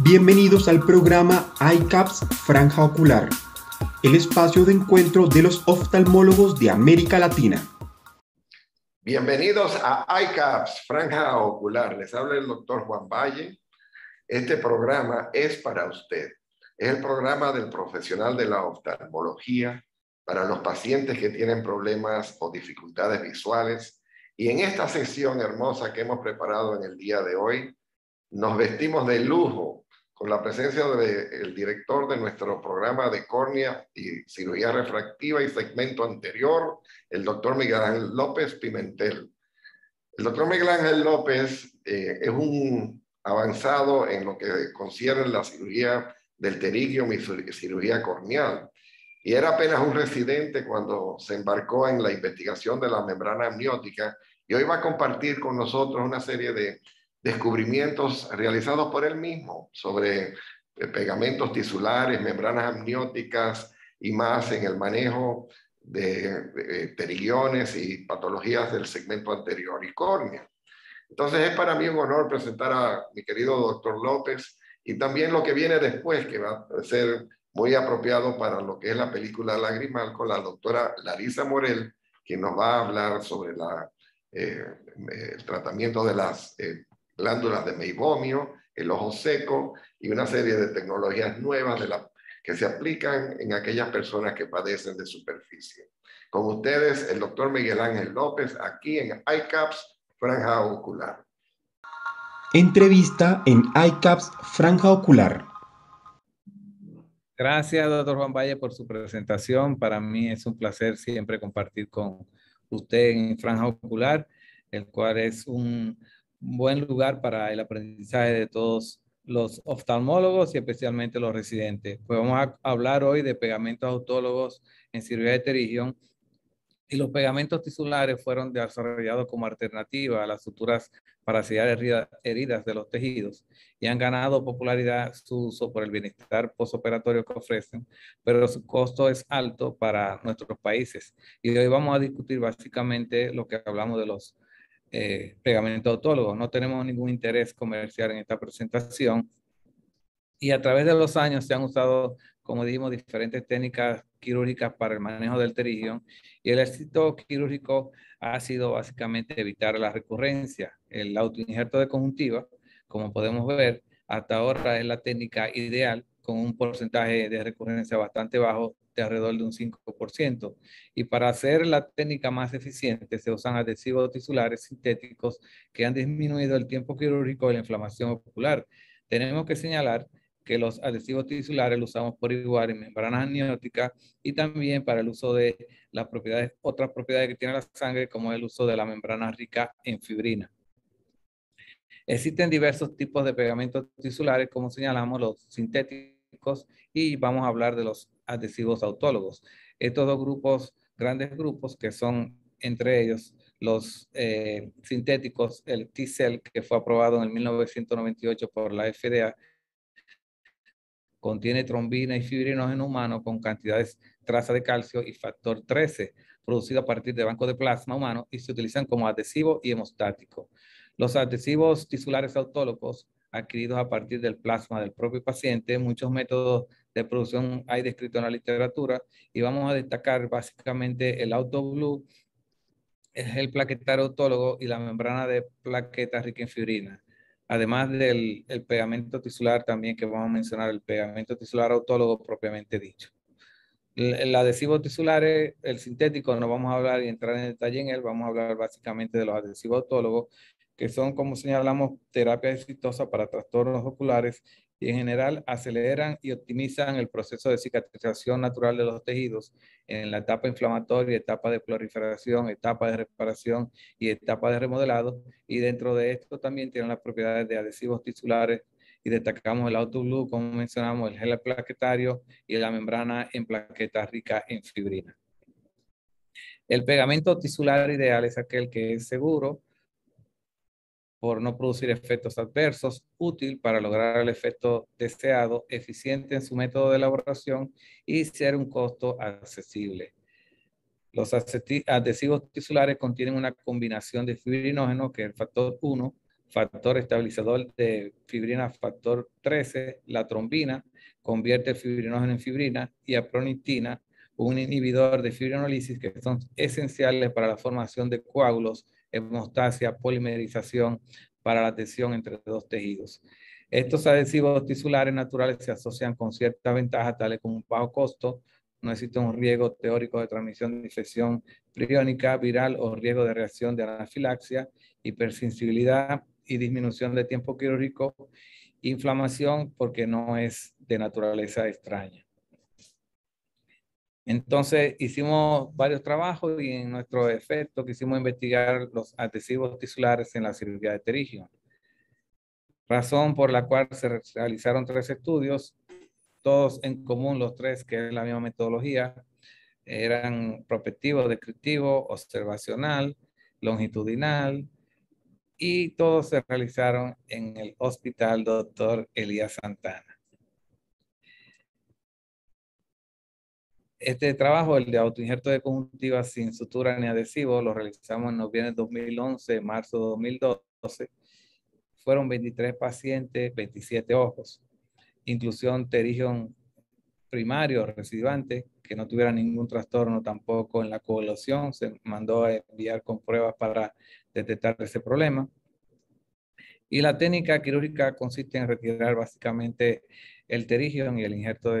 Bienvenidos al programa iCaps Franja Ocular, el espacio de encuentro de los oftalmólogos de América Latina. Bienvenidos a iCaps Franja Ocular. Les habla el doctor Juan Valle. Este programa es para usted. Es el programa del profesional de la oftalmología para los pacientes que tienen problemas o dificultades visuales. Y en esta sesión hermosa que hemos preparado en el día de hoy, nos vestimos de lujo con la presencia del director de nuestro programa de córnea y cirugía refractiva y segmento anterior, el doctor Miguel Ángel López Pimentel. El doctor Miguel Ángel López es un avanzado en lo que concierne la cirugía del pterigium y cirugía corneal. Y era apenas un residente cuando se embarcó en la investigación de la membrana amniótica y hoy va a compartir con nosotros una serie de descubrimientos realizados por él mismo sobre pegamentos tisulares, membranas amnióticas y más en el manejo de pterigiones y patologías del segmento anterior y córnea. Entonces es para mí un honor presentar a mi querido doctor López y también lo que viene después, que va a ser muy apropiado para lo que es la película Lagrimal con la doctora Larisa Morel, quien nos va a hablar sobre el tratamiento de las glándulas de meibomio, el ojo seco y una serie de tecnologías nuevas que se aplican en aquellas personas que padecen de superficie. Con ustedes, el doctor Miguel Ángel López, aquí en iCaps Franja Ocular. Entrevista en iCaps Franja Ocular. Gracias, doctor Juan Valle, por su presentación. Para mí es un placer siempre compartir con usted en Franja Ocular, el cual es un buen lugar para el aprendizaje de todos los oftalmólogos y especialmente los residentes. Pues vamos a hablar hoy de pegamentos autólogos en cirugía de pterigión. Y los pegamentos tisulares fueron desarrollados como alternativa a las suturas parasitarias heridas de los tejidos y han ganado popularidad su uso por el bienestar postoperatorio que ofrecen, pero su costo es alto para nuestros países. Y hoy vamos a discutir básicamente lo que hablamos de los pegamentos autólogos. No tenemos ningún interés comercial en esta presentación. Y a través de los años se han usado, como dijimos, diferentes técnicas quirúrgicas para el manejo del pterigión. Y el éxito quirúrgico ha sido básicamente evitar la recurrencia. El autoinjerto de conjuntiva, como podemos ver, hasta ahora es la técnica ideal con un porcentaje de recurrencia bastante bajo, de alrededor de un 5%. Y para hacer la técnica más eficiente se usan adhesivos tisulares sintéticos que han disminuido el tiempo quirúrgico y la inflamación ocular. Tenemos que señalar que los adhesivos tisulares los usamos por igual en membranas amnióticas y también para el uso de las propiedades, otras propiedades que tiene la sangre, como el uso de la membrana rica en fibrina. Existen diversos tipos de pegamentos tisulares, como señalamos, los sintéticos, y vamos a hablar de los adhesivos autólogos. Estos dos grupos, grandes grupos, que son entre ellos los sintéticos, el T-Cell, que fue aprobado en 1998 por la FDA, contiene trombina y fibrinógeno humano con cantidades traza de calcio y factor 13, producido a partir de bancos de plasma humano y se utilizan como adhesivo y hemostático. Los adhesivos tisulares autólogos adquiridos a partir del plasma del propio paciente, muchos métodos de producción hay descritos en la literatura y vamos a destacar básicamente el AutoGlue, es el plaquetario autólogo y la membrana de plaquetas rica en fibrina. Además del pegamento tisular también que vamos a mencionar, el pegamento tisular autólogo propiamente dicho. El adhesivo tisular, el sintético, no vamos a hablar y entrar en detalle en él, vamos a hablar básicamente de los adhesivos autólogos, que son, como señalamos, terapia exitosa para trastornos oculares y en general aceleran y optimizan el proceso de cicatrización natural de los tejidos en la etapa inflamatoria, etapa de proliferación, etapa de reparación y etapa de remodelado. Y dentro de esto también tienen las propiedades de adhesivos tisulares y destacamos el AutoGlue, como mencionamos, el gel plaquetario y la membrana en plaquetas rica en fibrina. El pegamento tisular ideal es aquel que es seguro por no producir efectos adversos, útil para lograr el efecto deseado, eficiente en su método de elaboración y ser un costo accesible. Los adhesivos tisulares contienen una combinación de fibrinógeno, que es el factor 1, factor estabilizador de fibrina factor 13, la trombina, convierte el fibrinógeno en fibrina, y apronitina, un inhibidor de fibrinólisis, que son esenciales para la formación de coágulos, hemostasia, polimerización, para la adhesión entre dos tejidos. Estos adhesivos tisulares naturales se asocian con ciertas ventajas, tales como un bajo costo, no existe un riesgo teórico de transmisión de infección priónica, viral o riesgo de reacción de anafilaxia, hipersensibilidad y disminución de tiempo quirúrgico, inflamación porque no es de naturaleza extraña. Entonces hicimos varios trabajos y en nuestro efecto quisimos investigar los adhesivos tisulares en la cirugía de pterigium. Razón por la cual se realizaron 3 estudios, todos en común los 3, que es la misma metodología, eran prospectivo, descriptivo, observacional, longitudinal, y todos se realizaron en el Hospital Dr. Elías Santana. Este trabajo, el de autoinjerto de conjuntiva sin sutura ni adhesivo, lo realizamos en noviembre de 2011, marzo de 2012. Fueron 23 pacientes, 27 ojos, inclusión pterigium primario recidivante, que no tuviera ningún trastorno tampoco en la coagulación. Se mandó a enviar con pruebas para detectar ese problema. Y la técnica quirúrgica consiste en retirar básicamente el pterigium y el injerto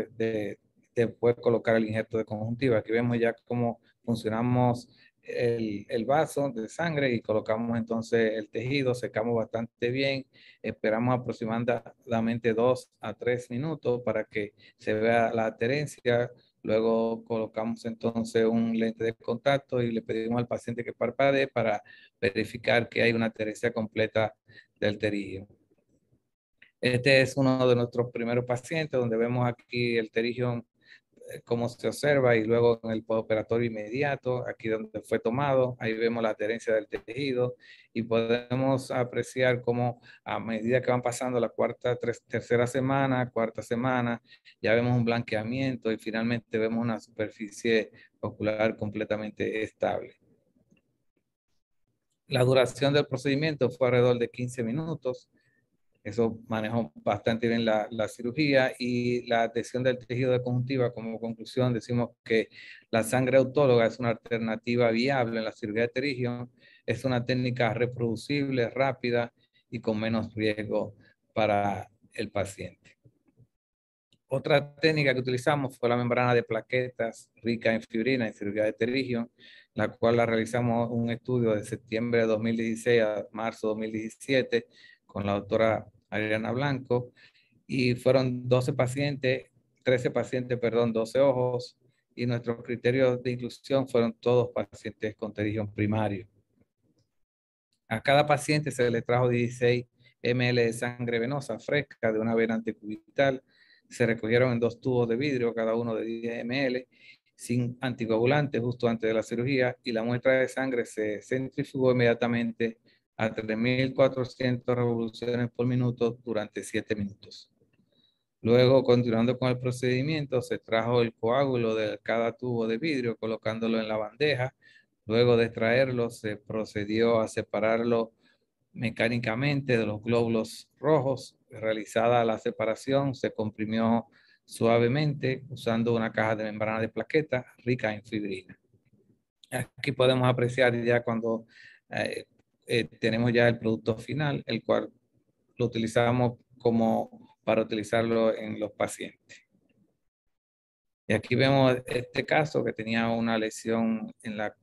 después colocar el injerto de conjuntiva. Aquí vemos ya cómo funcionamos el vaso de sangre y colocamos entonces el tejido, secamos bastante bien, esperamos aproximadamente 2 a 3 minutos para que se vea la adherencia. Luego colocamos entonces un lente de contacto y le pedimos al paciente que parpadee para verificar que hay una adherencia completa del pterigium. Este es uno de nuestros primeros pacientes, donde vemos aquí el pterigium, cómo se observa, y luego en el postoperatorio inmediato, aquí donde fue tomado, ahí vemos la adherencia del tejido, y podemos apreciar cómo a medida que van pasando la tercera semana, cuarta semana, ya vemos un blanqueamiento y finalmente vemos una superficie ocular completamente estable. La duración del procedimiento fue alrededor de 15 minutos. Eso manejó bastante bien la cirugía, y la adhesión del tejido de conjuntiva. Como conclusión, decimos que la sangre autóloga es una alternativa viable en la cirugía de pterigium. Es una técnica reproducible, rápida y con menos riesgo para el paciente. Otra técnica que utilizamos fue la membrana de plaquetas rica en fibrina en cirugía de pterigium, la cual la realizamos un estudio de septiembre de 2016 a marzo de 2017 con la doctora Adriana Blanco, y fueron 12 pacientes, 12 ojos, y nuestros criterios de inclusión fueron todos pacientes con pterigium primario. A cada paciente se le trajo 16 ml de sangre venosa fresca de una vena antecubital. Se recogieron en 2 tubos de vidrio, cada uno de 10 ml, sin anticoagulante justo antes de la cirugía, y la muestra de sangre se centrifugó inmediatamente a 3.400 revoluciones por minuto durante 7 minutos. Luego, continuando con el procedimiento, se extrajo el coágulo de cada tubo de vidrio colocándolo en la bandeja. Luego de extraerlo, se procedió a separarlo mecánicamente de los glóbulos rojos. Realizada la separación, se comprimió suavemente usando una caja de membrana de plaquetas rica en fibrina. Aquí podemos apreciar ya cuando tenemos ya el producto final, el cual lo utilizamos para utilizarlo en los pacientes. Y aquí vemos este caso que tenía una lesión en la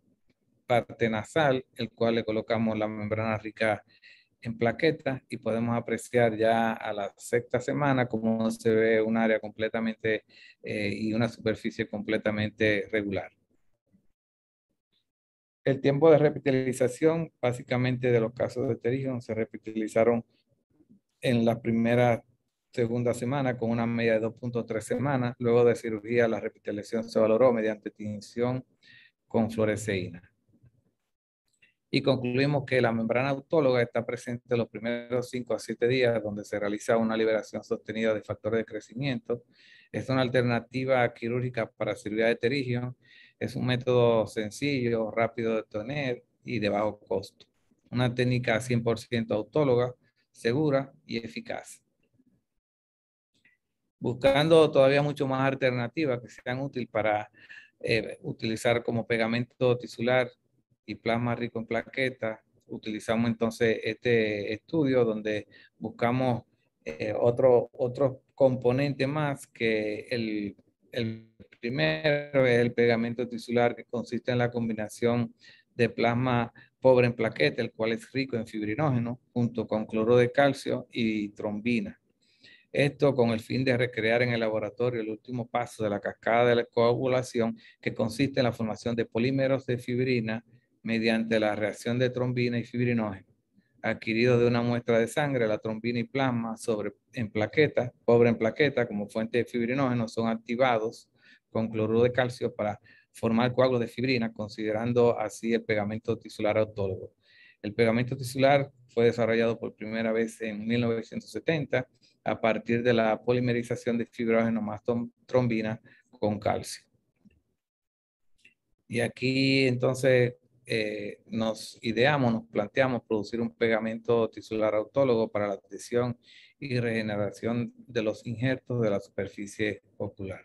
parte nasal, el cual le colocamos la membrana rica en plaquetas, y podemos apreciar ya a la 6ª semana cómo se ve un área completamente y una superficie completamente regular. El tiempo de repitalización, básicamente de los casos de pterigium, se repitalizaron en la segunda semana con una media de 2.3 semanas. Luego de cirugía, la repitalización se valoró mediante tinción con fluoresceína. Y concluimos que la membrana autóloga está presente los primeros 5 a 7 días, donde se realiza una liberación sostenida de factores de crecimiento. Es una alternativa quirúrgica para cirugía de pterigium. Es un método sencillo, rápido de tener y de bajo costo. Una técnica 100% autóloga, segura y eficaz. Buscando todavía mucho más alternativas que sean útiles para utilizar como pegamento tisular y plasma rico en plaquetas, utilizamos entonces este estudio donde buscamos otro componente más que el primero es el pegamento tisular, que consiste en la combinación de plasma pobre en plaqueta, el cual es rico en fibrinógeno, junto con cloruro de calcio y trombina. Esto con el fin de recrear en el laboratorio el último paso de la cascada de la coagulación, que consiste en la formación de polímeros de fibrina mediante la reacción de trombina y fibrinógeno, adquirido de una muestra de sangre. La trombina y plasma pobre en plaqueta, como fuente de fibrinógeno, son activados con cloruro de calcio para formar coágulos de fibrina, considerando así el pegamento tisular autólogo. El pegamento tisular fue desarrollado por primera vez en 1970 a partir de la polimerización de fibrinógeno más trombina con calcio. Y aquí entonces nos planteamos producir un pegamento tisular autólogo para la adhesión y regeneración de los injertos de la superficie ocular.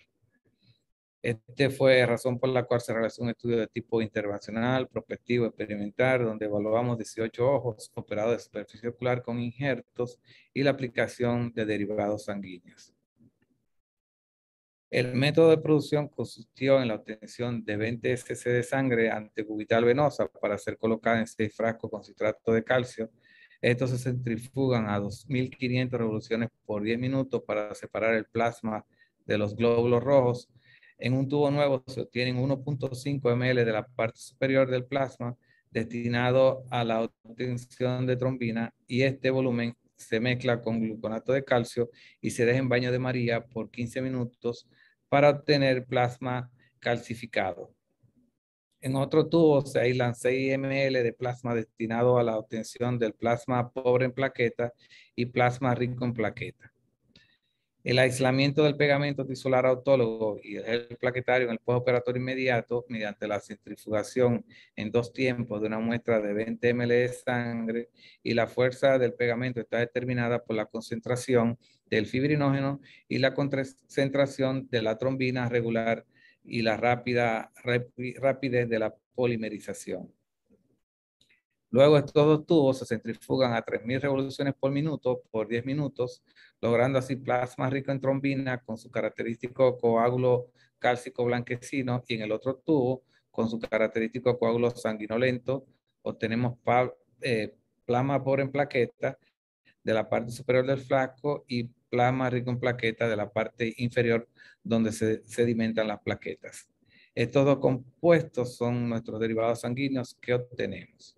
Este fue razón por la cual se realizó un estudio de tipo intervencional, prospectivo, experimental, donde evaluamos 18 ojos operados de superficie ocular con injertos y la aplicación de derivados sanguíneos. El método de producción consistió en la obtención de 20 cc de sangre antecubital venosa para ser colocada en 6 frascos con citrato de calcio. Estos se centrifugan a 2500 revoluciones por 10 minutos para separar el plasma de los glóbulos rojos. En un tubo nuevo se obtienen 1.5 ml de la parte superior del plasma destinado a la obtención de trombina, y este volumen se mezcla con gluconato de calcio y se deja en baño de María por 15 minutos para obtener plasma calcificado. En otro tubo se aíslan 6 ml de plasma destinado a la obtención del plasma pobre en plaqueta y plasma rico en plaqueta. El aislamiento del pegamento tisular autólogo y el gel plaquetario en el postoperatorio inmediato mediante la centrifugación en 2 tiempos de una muestra de 20 ml de sangre, y la fuerza del pegamento está determinada por la concentración del fibrinógeno y la concentración de la trombina regular y la rapidez de la polimerización. Luego estos 2 tubos se centrifugan a 3000 revoluciones por minuto por 10 minutos, logrando así plasma rico en trombina con su característico coágulo cálcico blanquecino, y en el otro tubo, con su característico coágulo sanguinolento, obtenemos plasma pobre en plaqueta de la parte superior del frasco y plasma rico en plaqueta de la parte inferior, donde se sedimentan las plaquetas. Estos 2 compuestos son nuestros derivados sanguíneos que obtenemos.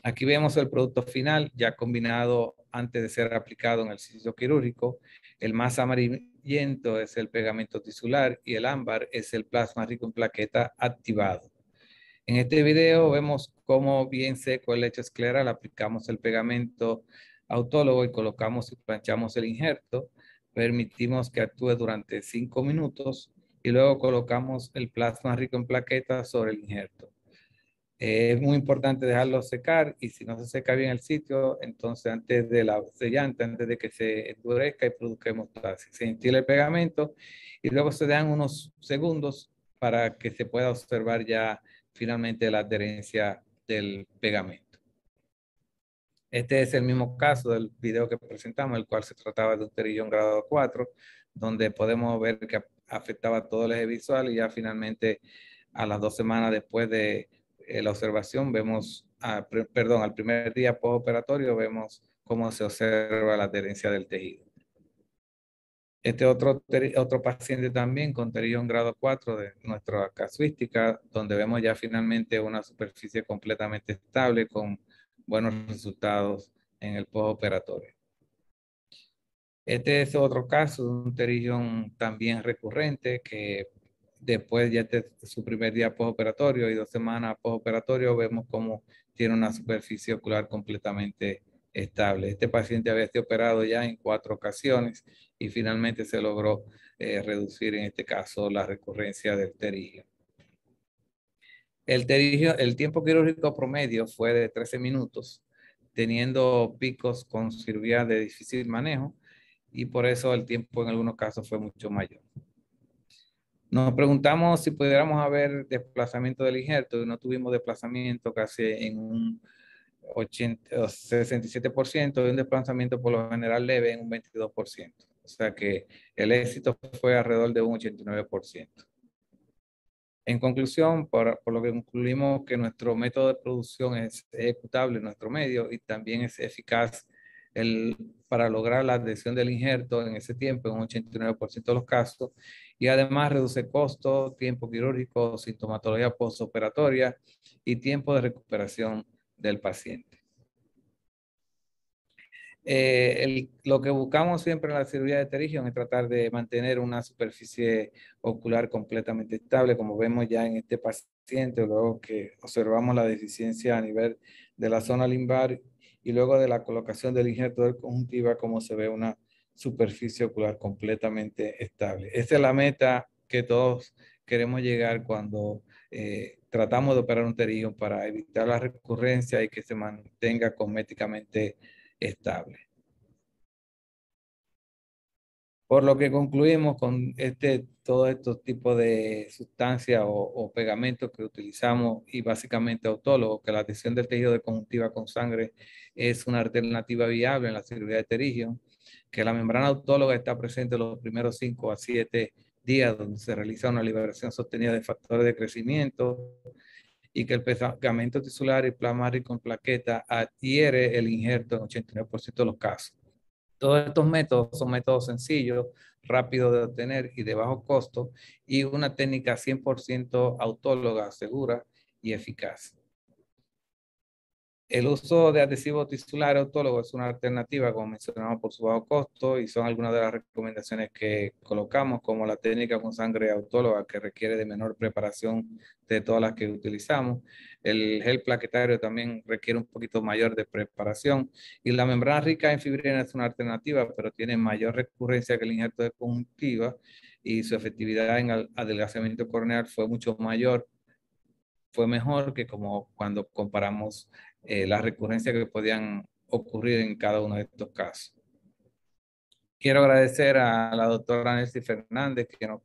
Aquí vemos el producto final ya combinado antes de ser aplicado en el sitio quirúrgico. El más amarillento es el pegamento tisular y el ámbar es el plasma rico en plaqueta activado. En este video vemos cómo bien seco el lecho escleral aplicamos el pegamento autólogo y colocamos y planchamos el injerto. Permitimos que actúe durante 5 minutos y luego colocamos el plasma rico en plaqueta sobre el injerto. Es muy importante dejarlo secar, y si no se seca bien el sitio, entonces antes de la sellante, antes de que se endurezca y produzca hemostasis, se instila el pegamento y luego se dan unos segundos para que se pueda observar ya finalmente la adherencia del pegamento. Este es el mismo caso del video que presentamos, el cual se trataba de un terillón grado 4, donde podemos ver que afectaba todo el eje visual, y ya finalmente a las 2 semanas después de la observación vemos, al primer día postoperatorio vemos cómo se observa la adherencia del tejido. Este otro paciente también con terillón grado 4 de nuestra casuística, donde vemos ya finalmente una superficie completamente estable con buenos resultados en el postoperatorio. Este es otro caso de un terillón también recurrente que después ya de su primer día postoperatorio y 2 semanas postoperatorio vemos cómo tiene una superficie ocular completamente estable. Este paciente había sido operado ya en 4 ocasiones y finalmente se logró reducir en este caso la recurrencia del terigio. El tiempo quirúrgico promedio fue de 13 minutos, teniendo picos con cirugía de difícil manejo y por eso el tiempo en algunos casos fue mucho mayor. Nos preguntamos si pudiéramos haber desplazamiento del injerto y no tuvimos desplazamiento casi en un 80, o 67% y un desplazamiento por lo general leve en un 22%. O sea que el éxito fue alrededor de un 89%. En conclusión, por lo que concluimos que nuestro método de producción es ejecutable en nuestro medio y también es eficaz para lograr la adhesión del injerto en ese tiempo, en un 89% de los casos, y además reduce costos, tiempo quirúrgico, sintomatología postoperatoria y tiempo de recuperación del paciente. Lo que buscamos siempre en la cirugía de pterigion es tratar de mantener una superficie ocular completamente estable, como vemos ya en este paciente, luego que observamos la deficiencia a nivel de la zona limbar y luego de la colocación del injerto de conjuntiva, como se ve una superficie ocular completamente estable. Esta es la meta que todos queremos llegar cuando tratamos de operar un pterigion para evitar la recurrencia y que se mantenga cosméticamente estable. Por lo que concluimos con todos estos tipos de sustancias o pegamentos que utilizamos y básicamente autólogos, que la adhesión del tejido de conjuntiva con sangre es una alternativa viable en la cirugía de pterigion, que la membrana autóloga está presente los primeros 5 a 7 días donde se realiza una liberación sostenida de factores de crecimiento y que el pegamento tisular y plasma rico en plaqueta adhiere el injerto en 89% de los casos. Todos estos métodos son métodos sencillos, rápidos de obtener y de bajo costo y una técnica 100% autóloga, segura y eficaz. El uso de adhesivos tisulares autólogos es una alternativa, como mencionamos, por su bajo costo y son algunas de las recomendaciones que colocamos, como la técnica con sangre autóloga que requiere de menor preparación de todas las que utilizamos. El gel plaquetario también requiere un poquito mayor de preparación y la membrana rica en fibrina es una alternativa, pero tiene mayor recurrencia que el injerto de conjuntiva y su efectividad en el adelgazamiento corneal fue mucho mayor, fue mejor que como cuando comparamos las recurrencias que podían ocurrir en cada uno de estos casos. Quiero agradecer a la doctora Nancy Fernández que nos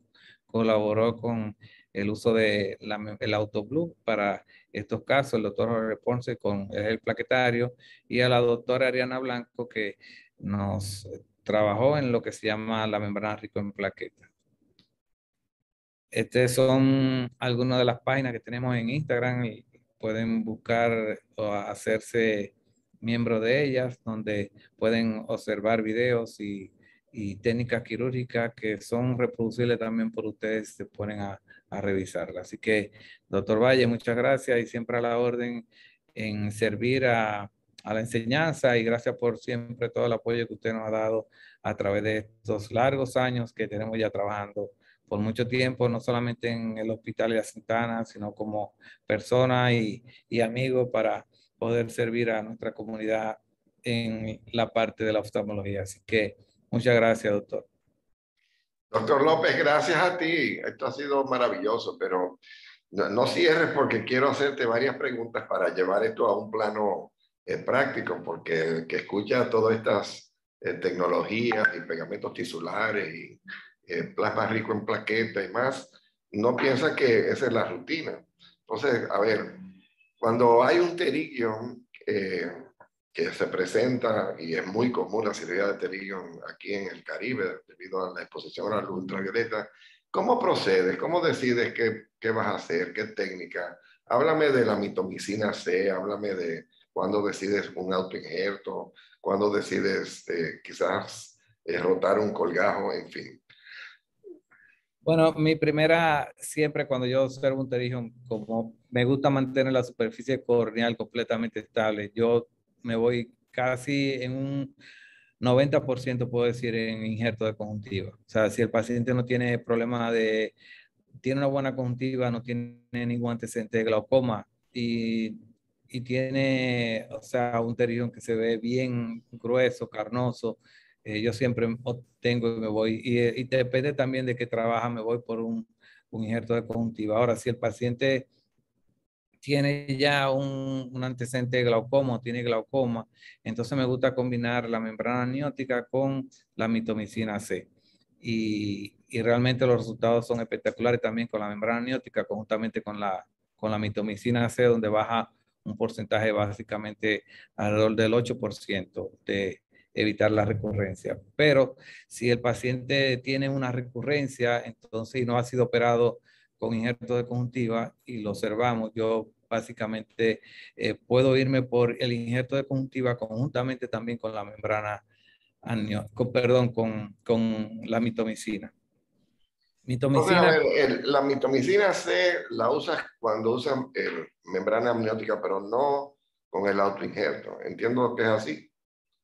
colaboró con el uso de el AutoBlue para estos casos, el doctor Jorge Ponce con el plaquetario y a la doctora Ariana Blanco que nos trabajó en lo que se llama la membrana rico en plaquetas. Estas son algunas de las páginas que tenemos en Instagram y pueden buscar o hacerse miembros de ellas, donde pueden observar videos y técnicas quirúrgicas que son reproducibles también por ustedes, se ponen a revisarlas. Así que, doctor Valle, muchas gracias y siempre a la orden en servir a la enseñanza y gracias por siempre todo el apoyo que usted nos ha dado a través de estos largos años que tenemos ya trabajando por mucho tiempo, no solamente en el Hospital de la Santana, sino como persona y amigo para poder servir a nuestra comunidad en la parte de la oftalmología. Así que muchas gracias, doctor. Doctor López, gracias a ti. Esto ha sido maravilloso, pero no cierres porque quiero hacerte varias preguntas para llevar esto a un plano práctico, porque el que escucha todas estas tecnologías y pegamentos tisulares y plasma rico en plaquetas y más, no piensa que esa es la rutina. Entonces, a ver, cuando hay un pterigion que se presenta y es muy común la cirugía de pterigion aquí en el Caribe debido a la exposición a la luz ultravioleta, ¿cómo procedes? ¿Cómo decides qué vas a hacer? ¿Qué técnica? Háblame de la mitomicina C, háblame de cuándo decides un autoinjerto, cuándo decides quizás rotar un colgajo, en fin. Bueno, mi primera, siempre cuando yo observo un pterigion, como me gusta mantener la superficie corneal completamente estable, yo me voy casi en un 90%, puedo decir, en injerto de conjuntiva. O sea, si el paciente no tiene problema tiene una buena conjuntiva, no tiene ningún antecedente de glaucoma y tiene, o sea, un pterigion que se ve bien grueso, carnoso, yo siempre obtengo y me voy. Y depende también de qué trabaja, me voy por un injerto de conjuntiva. Ahora, si el paciente tiene ya un antecedente de glaucoma o tiene glaucoma, entonces me gusta combinar la membrana amniótica con la mitomicina C. Y realmente los resultados son espectaculares también con la membrana amniótica, conjuntamente con la mitomicina C, donde baja un porcentaje básicamente alrededor del 8% de evitar la recurrencia. Pero si el paciente tiene una recurrencia, entonces y no ha sido operado con injerto de conjuntiva y lo observamos, yo básicamente puedo irme por el injerto de conjuntiva conjuntamente también con la membrana, perdón, con la mitomicina. Entonces, a Mitomicina, ver, la mitomicina C la usas cuando usas membrana amniótica, pero no con el autoinjerto. Entiendo que es así.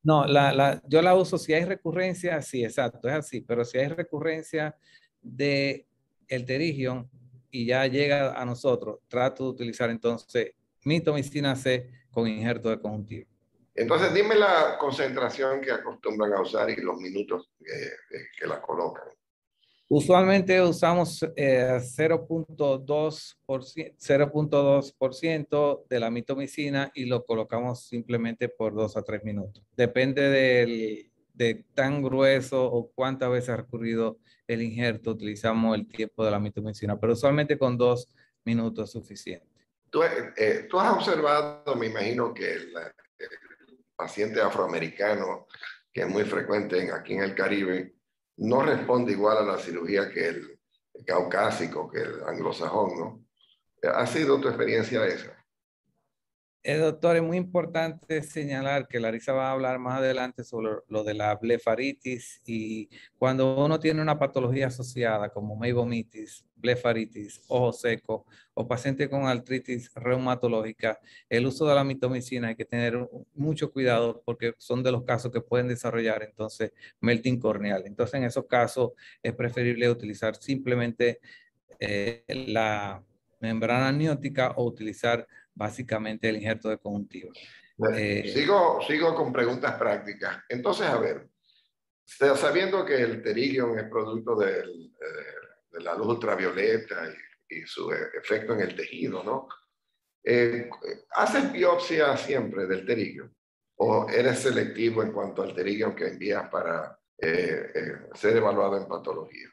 no, yo la uso si hay recurrencia, sí, exacto, es así, pero si hay recurrencia de el pterigium y ya llega a nosotros, trato de utilizar entonces mitomicina C con injerto de conjuntiva. Entonces, dime la concentración que acostumbran a usar y los minutos que la colocan. Usualmente usamos 0.2% de la mitomicina y lo colocamos simplemente por 2 a 3 minutos. Depende de tan grueso o cuántas veces ha recurrido el injerto, utilizamos el tiempo de la mitomicina, pero usualmente con 2 minutos es suficiente. Tú has observado, me imagino, que el paciente afroamericano, que es muy frecuente aquí en el Caribe, no responde igual a la cirugía que el caucásico, que el anglosajón, ¿no? ¿Ha sido tu experiencia esa? Doctor, es muy importante señalar que Larissa va a hablar más adelante sobre lo de la blefaritis y cuando uno tiene una patología asociada como meibomitis, blefaritis, ojo seco o paciente con artritis reumatológica, el uso de la mitomicina hay que tener mucho cuidado porque son de los casos que pueden desarrollar entonces melting corneal. Entonces en esos casos es preferible utilizar simplemente la membrana amniótica o utilizar básicamente el injerto de conjuntiva. Sigo con preguntas prácticas. Entonces, a ver, sabiendo que el pterigium es producto de la luz ultravioleta y su efecto en el tejido, ¿no? ¿Haces biopsia siempre del pterigium? ¿O eres selectivo en cuanto al pterigium que envías para ser evaluado en patología?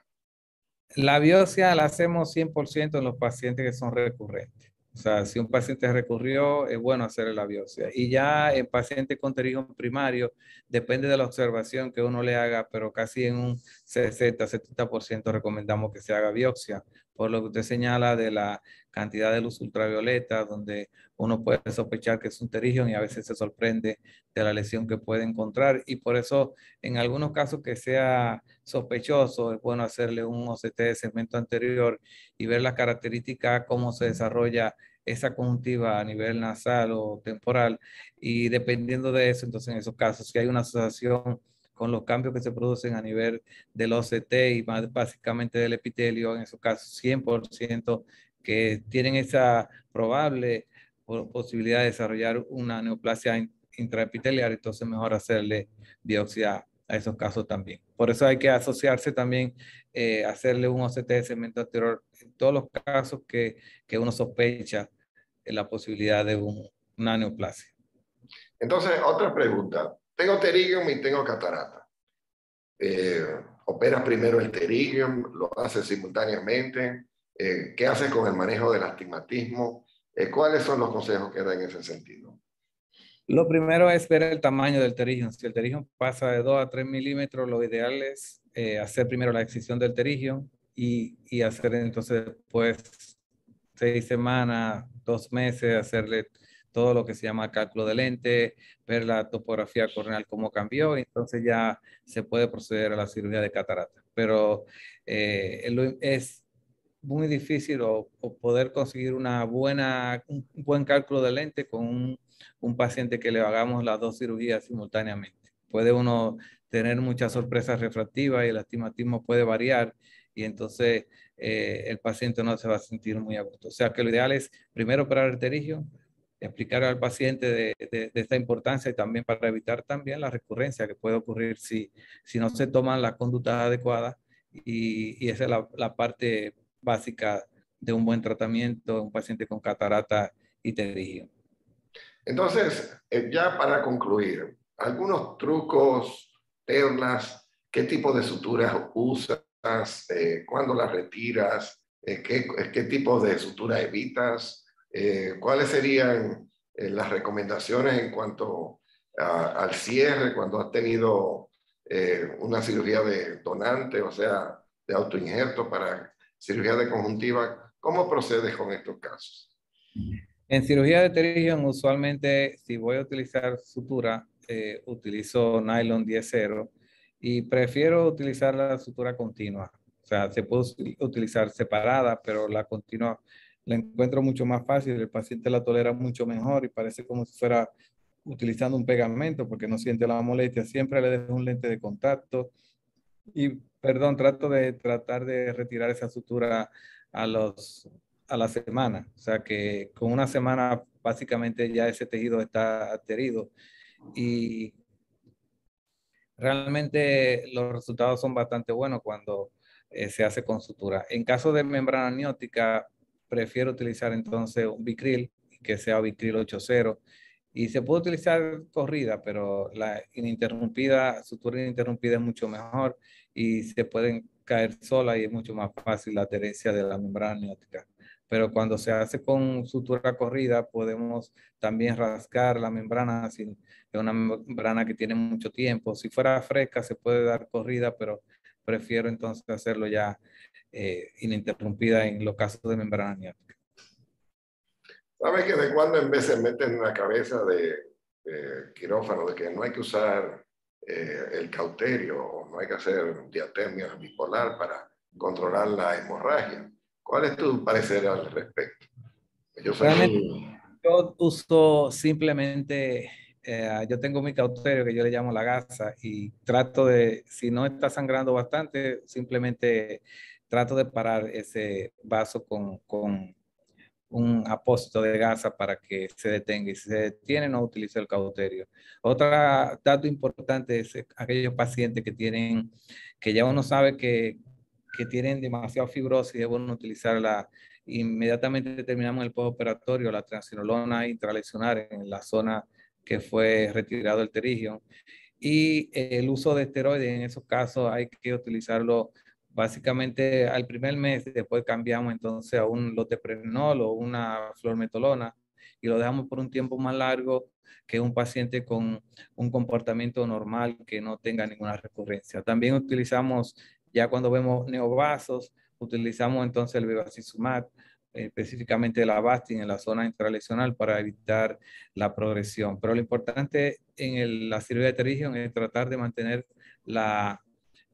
La biopsia la hacemos 100% en los pacientes que son recurrentes. O sea, si un paciente recurrió, es bueno hacerle la biopsia. Y ya en pacientes con pterigium primario, depende de la observación que uno le haga, pero casi en un 60-70% recomendamos que se haga biopsia. Por lo que usted señala de la cantidad de luz ultravioleta, donde uno puede sospechar que es un pterigium y a veces se sorprende de la lesión que puede encontrar. Y por eso, en algunos casos que sea sospechoso, es bueno hacerle un OCT de segmento anterior y ver las características, cómo se desarrolla esa conjuntiva a nivel nasal o temporal. Y dependiendo de eso, entonces en esos casos, si hay una asociación con los cambios que se producen a nivel del OCT y más básicamente del epitelio, en esos casos 100% que tienen esa probable posibilidad de desarrollar una neoplasia intraepitelial, entonces mejor hacerle biopsia a esos casos también. Por eso hay que asociarse también, hacerle un OCT de segmento anterior en todos los casos que uno sospecha la posibilidad de una neoplasia. Entonces, otra pregunta. Tengo pterigium y tengo catarata. ¿Operas primero el pterigium? ¿Lo haces simultáneamente? ¿Qué haces con el manejo del astigmatismo? ¿Cuáles son los consejos que dan en ese sentido? Lo primero es ver el tamaño del pterigium. Si el pterigium pasa de 2 a 3 milímetros, lo ideal es hacer primero la excisión del pterigium y hacer entonces después 6 semanas, 2 meses, hacerle todo lo que se llama cálculo de lente, ver la topografía corneal cómo cambió, y entonces ya se puede proceder a la cirugía de catarata. Pero es muy difícil o poder conseguir un buen cálculo de lente con un paciente que le hagamos las dos cirugías simultáneamente. Puede uno tener muchas sorpresas refractivas y el astigmatismo puede variar y entonces el paciente no se va a sentir muy a gusto. O sea que lo ideal es primero operar el pterigium, explicar al paciente de esta importancia y también para evitar también la recurrencia que puede ocurrir si no se toman las conductas adecuadas y esa es la parte básica de un buen tratamiento, un paciente con catarata y pterigio. Entonces, ya para concluir, algunos trucos, perlas, ¿qué tipo de suturas usas? ¿Cuándo las retiras? ¿Qué tipo de sutura evitas? ¿Cuáles serían las recomendaciones en cuanto al cierre cuando has tenido una cirugía de donante, o sea, de autoinjerto para cirugía de conjuntiva? ¿Cómo procedes con estos casos? En cirugía de pterigio, usualmente si voy a utilizar sutura, utilizo nylon 10-0 y prefiero utilizar la sutura continua. O sea, se puede utilizar separada, pero la continua la encuentro mucho más fácil, el paciente la tolera mucho mejor y parece como si fuera utilizando un pegamento porque no siente la molestia. Siempre le dejo un lente de contacto y, perdón, tratar de retirar esa sutura a a la semana. O sea que con una semana básicamente ya ese tejido está adherido y realmente los resultados son bastante buenos cuando se hace con sutura. En caso de membrana amniótica, prefiero utilizar entonces un Vicryl, que sea Vicryl 8.0, y se puede utilizar corrida, pero la ininterrumpida, sutura ininterrumpida es mucho mejor y se pueden caer sola y es mucho más fácil la adherencia de la membrana amniótica. Pero cuando se hace con sutura corrida, podemos también rascar la membrana sin es una membrana que tiene mucho tiempo. Si fuera fresca se puede dar corrida, pero prefiero entonces hacerlo ya ininterrumpida en los casos de membrana amniótica. ¿Sabes que de cuando en vez se meten en la cabeza de quirófano de que no hay que usar el cauterio o no hay que hacer diatermia bipolar para controlar la hemorragia? ¿Cuál es tu parecer al respecto? Yo soy Realmente muy... yo uso simplemente, yo tengo mi cauterio que yo le llamo la gasa y trato de, si no está sangrando bastante, simplemente trato de parar ese vaso con un apósito de gasa para que se detenga. Y si se detiene, no utilizo el cauterio. Otro dato importante es aquellos pacientes que tienen, que ya uno sabe que tienen demasiado fibrosis, es bueno utilizarla. Inmediatamente terminamos el postoperatorio, la triamcinolona intralesionar en la zona que fue retirado el pterigio. Y el uso de esteroides en esos casos hay que utilizarlo básicamente al primer mes, después cambiamos entonces a un loteprednol o una flormetolona y lo dejamos por un tiempo más largo que un paciente con un comportamiento normal que no tenga ninguna recurrencia. También utilizamos, ya cuando vemos neovasos, utilizamos entonces el bevacizumab, específicamente el Avastin en la zona intralesional para evitar la progresión. Pero lo importante en la cirugía de pterigio es tratar de mantener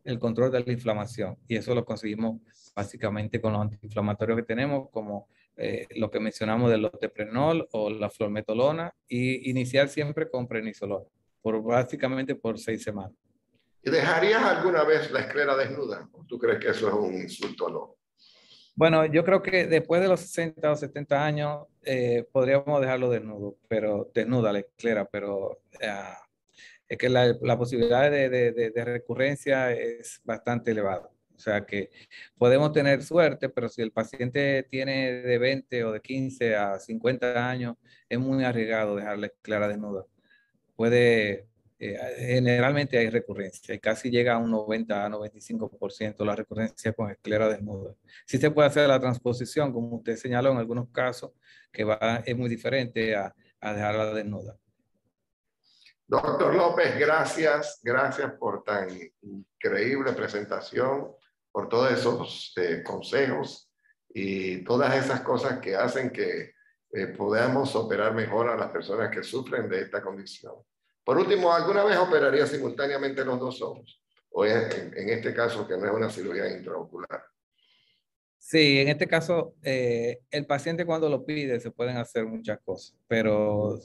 el control de la inflamación y eso lo conseguimos básicamente con los antiinflamatorios que tenemos como lo que mencionamos del loteprednol o la flormetolona y iniciar siempre con prednisolona básicamente por 6 semanas. ¿Y dejarías alguna vez la esclera desnuda? ¿O tú crees que eso es un insulto o no? Bueno, yo creo que después de los 60 o 70 años podríamos dejarlo desnudo, pero desnuda la esclera, pero es que la posibilidad de recurrencia es bastante elevada. O sea que podemos tener suerte, pero si el paciente tiene de 20 o de 15 a 50 años, es muy arriesgado dejar la esclera desnuda. Puede, generalmente hay recurrencia y casi llega a un 90 a 95% la recurrencia con esclera desnuda. Sí se puede hacer la transposición, como usted señaló en algunos casos, que es muy diferente a dejarla desnuda. Doctor López, gracias, gracias por tan increíble presentación, por todos esos consejos y todas esas cosas que hacen que podamos operar mejor a las personas que sufren de esta condición. Por último, ¿alguna vez operaría simultáneamente los dos ojos? O en este caso, que no es una cirugía intraocular. Sí, en este caso, el paciente cuando lo pide se pueden hacer muchas cosas, pero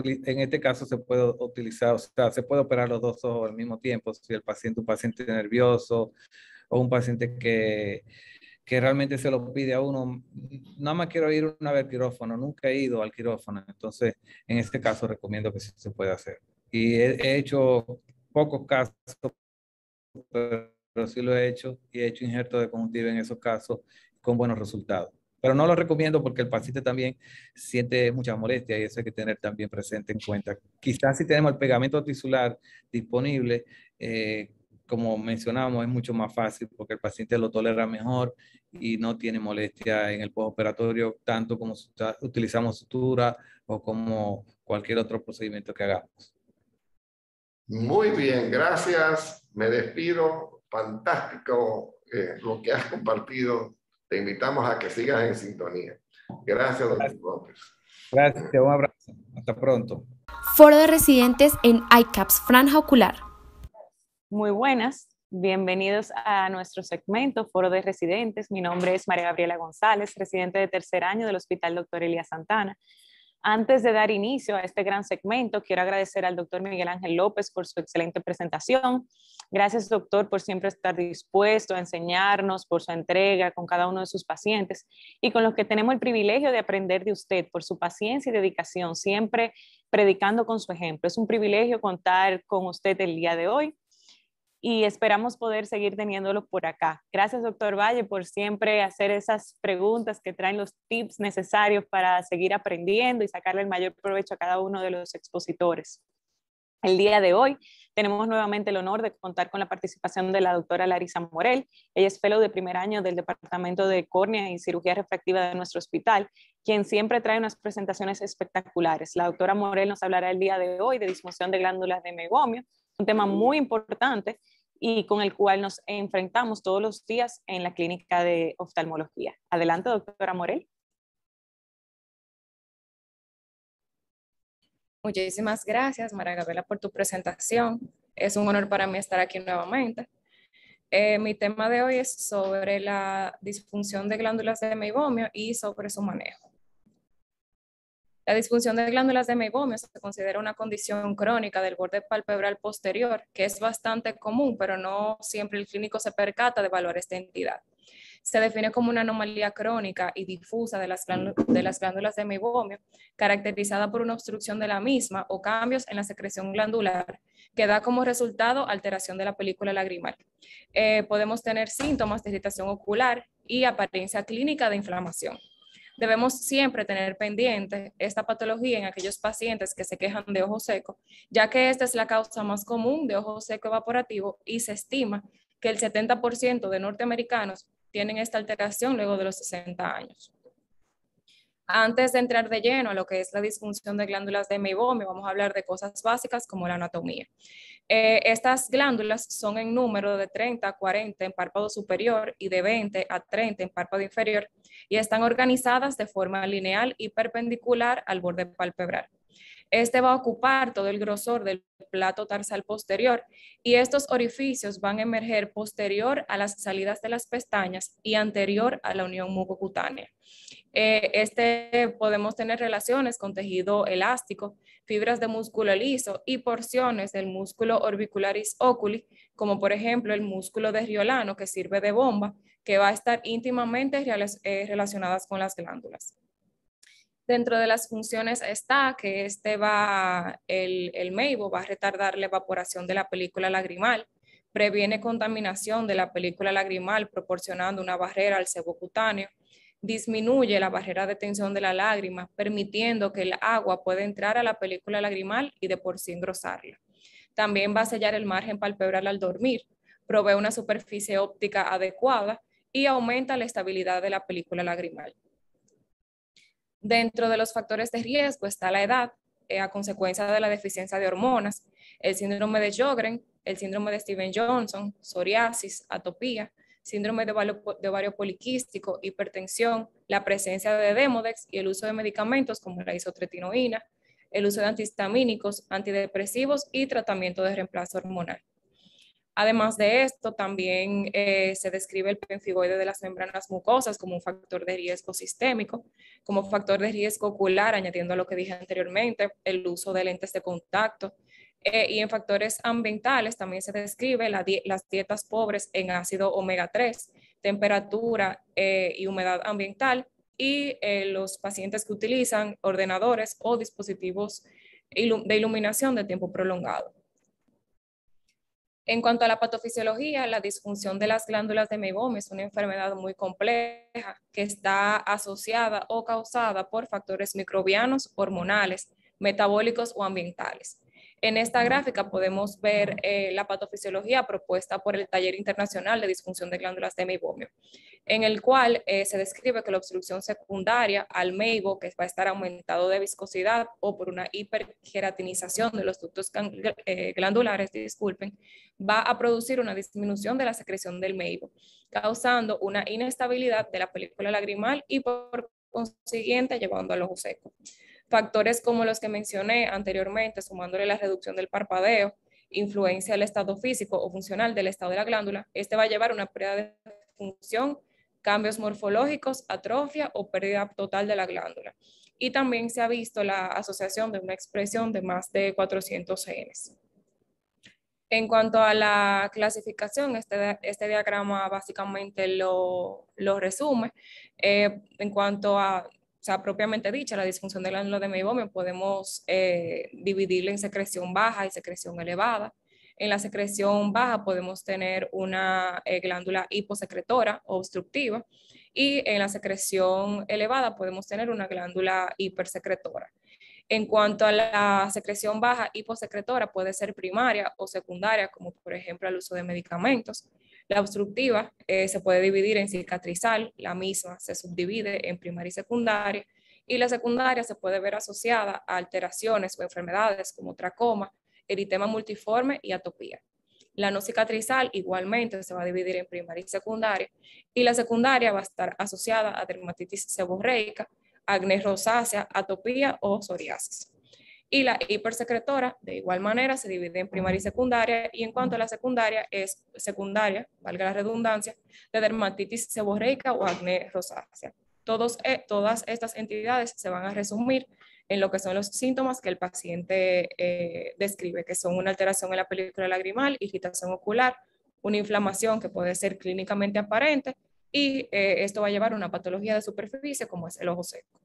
en este caso se puede utilizar, o sea, se puede operar los dos ojos al mismo tiempo. Si un paciente nervioso o un paciente que realmente se lo pide a uno, nada más quiero ir una vez al quirófano, nunca he ido al quirófano, entonces en este caso recomiendo que sí se puede hacer. Y he hecho pocos casos, pero sí lo he hecho y he hecho injertos de conjuntiva en esos casos con buenos resultados. Pero no lo recomiendo porque el paciente también siente mucha molestia y eso hay que tener también presente en cuenta. Quizás si tenemos el pegamento tisular disponible, como mencionábamos, es mucho más fácil porque el paciente lo tolera mejor y no tiene molestia en el postoperatorio, tanto como si utilizamos sutura o como cualquier otro procedimiento que hagamos. Muy bien, gracias. Me despido. Fantástico lo que has compartido. Te invitamos a que sigas en sintonía. Gracias, doctor López. Gracias, un abrazo. Hasta pronto. Foro de residentes en ICAPS Franja Ocular. Muy buenas, bienvenidos a nuestro segmento Foro de Residentes. Mi nombre es María Gabriela González, residente de tercer año del Hospital Dr. Elías Santana. Antes de dar inicio a este gran segmento, quiero agradecer al doctor Miguel Ángel López por su excelente presentación. Gracias, doctor, por siempre estar dispuesto a enseñarnos, por su entrega con cada uno de sus pacientes y con los que tenemos el privilegio de aprender de usted, por su paciencia y dedicación, siempre predicando con su ejemplo. Es un privilegio contar con usted el día de hoy y esperamos poder seguir teniéndolo por acá. Gracias, doctor Valle, por siempre hacer esas preguntas que traen los tips necesarios para seguir aprendiendo y sacarle el mayor provecho a cada uno de los expositores. El día de hoy tenemos nuevamente el honor de contar con la participación de la doctora Larisa Morel. Ella es fellow de primer año del Departamento de Córnea y Cirugía Refractiva de nuestro hospital, quien siempre trae unas presentaciones espectaculares. La doctora Morel nos hablará el día de hoy de disfunción de glándulas de meiomio, un tema muy importante y con el cual nos enfrentamos todos los días en la clínica de oftalmología. Adelante, doctora Morel. Muchísimas gracias, María Gabriela, por tu presentación. Es un honor para mí estar aquí nuevamente. Mi tema de hoy es sobre la disfunción de glándulas de meibomio y sobre su manejo. La disfunción de glándulas de meibomio se considera una condición crónica del borde palpebral posterior que es bastante común, pero no siempre el clínico se percata de valores de entidad. Se define como una anomalía crónica y difusa de las glándulas de meibomio, caracterizada por una obstrucción de la misma o cambios en la secreción glandular, que da como resultado alteración de la película lagrimal. Podemos tener síntomas de irritación ocular y apariencia clínica de inflamación. Debemos siempre tener pendiente esta patología en aquellos pacientes que se quejan de ojo seco, ya que esta es la causa más común de ojo seco evaporativo y se estima que el 70% de norteamericanos tienen esta alteración luego de los 60 años. Antes de entrar de lleno a lo que es la disfunción de glándulas de meibomio, vamos a hablar de cosas básicas como la anatomía. Estas glándulas son en número de 30 a 40 en párpado superior y de 20 a 30 en párpado inferior y están organizadas de forma lineal y perpendicular al borde palpebral. Este va a ocupar todo el grosor del plato tarsal posterior y estos orificios van a emerger posterior a las salidas de las pestañas y anterior a la unión mucocutánea. Podemos tener relaciones con tejido elástico, fibras de músculo liso y porciones del músculo orbicularis oculi, como por ejemplo el músculo de Riolano que sirve de bomba, que va a estar íntimamente relacionadas con las glándulas. Dentro de las funciones está que el meibo va a retardar la evaporación de la película lagrimal, previene contaminación de la película lagrimal proporcionando una barrera al sebo cutáneo, disminuye la barrera de tensión de la lágrima, permitiendo que el agua pueda entrar a la película lagrimal y de por sí engrosarla. También va a sellar el margen palpebral al dormir, provee una superficie óptica adecuada y aumenta la estabilidad de la película lagrimal. Dentro de los factores de riesgo está la edad, a consecuencia de la deficiencia de hormonas, el síndrome de Sjögren, el síndrome de Steven-Johnson, psoriasis, atopía, síndrome de ovario poliquístico, hipertensión, la presencia de Demodex y el uso de medicamentos como la isotretinoína, el uso de antihistamínicos, antidepresivos y tratamiento de reemplazo hormonal. Además de esto, también se describe el pemfigoide de las membranas mucosas como un factor de riesgo sistémico, como factor de riesgo ocular, añadiendo a lo que dije anteriormente, el uso de lentes de contacto. Y en factores ambientales también se describe las dietas pobres en ácido omega 3, temperatura y humedad ambiental, y los pacientes que utilizan ordenadores o dispositivos de iluminación de tiempo prolongado. En cuanto a la patofisiología, la disfunción de las glándulas de meibomio es una enfermedad muy compleja que está asociada o causada por factores microbianos, hormonales, metabólicos o ambientales. En esta gráfica podemos ver la patofisiología propuesta por el Taller Internacional de Disfunción de Glándulas de Meibomio, en el cual se describe que la obstrucción secundaria al meibo, que va a estar aumentado de viscosidad o por una hiperqueratinización de los ductos glandulares, disculpen, va a producir una disminución de la secreción del meibo, causando una inestabilidad de la película lagrimal y por consiguiente llevando al ojo seco. Factores como los que mencioné anteriormente, sumándole la reducción del parpadeo, influencia del estado físico o funcional del estado de la glándula, este va a llevar a una pérdida de función, cambios morfológicos, atrofia o pérdida total de la glándula. Y también se ha visto la asociación de una expresión de más de 400 genes. En cuanto a la clasificación, este diagrama básicamente lo resume. En cuanto a, propiamente dicha, la disfunción del glándula de meibomio, podemos dividirla en secreción baja y secreción elevada. En la secreción baja podemos tener una glándula hiposecretora o obstructiva, y en la secreción elevada podemos tener una glándula hipersecretora. En cuanto a la secreción baja hiposecretora, puede ser primaria o secundaria, como por ejemplo el uso de medicamentos. La obstructiva se puede dividir en cicatrizal, la misma se subdivide en primaria y secundaria, y la secundaria se puede ver asociada a alteraciones o enfermedades como tracoma, eritema multiforme y atopía. La no cicatrizal igualmente se va a dividir en primaria y secundaria, y la secundaria va a estar asociada a dermatitis seborreica, acné rosácea, atopía o psoriasis. Y la hipersecretora, de igual manera, se divide en primaria y secundaria, y en cuanto a la secundaria, es secundaria, valga la redundancia, de dermatitis seborreica o acné rosácea. Todas estas entidades se van a resumir en lo que son los síntomas que el paciente describe, que son una alteración en la película lagrimal, irritación ocular, una inflamación que puede ser clínicamente aparente, y esto va a llevar a una patología de superficie como es el ojo seco.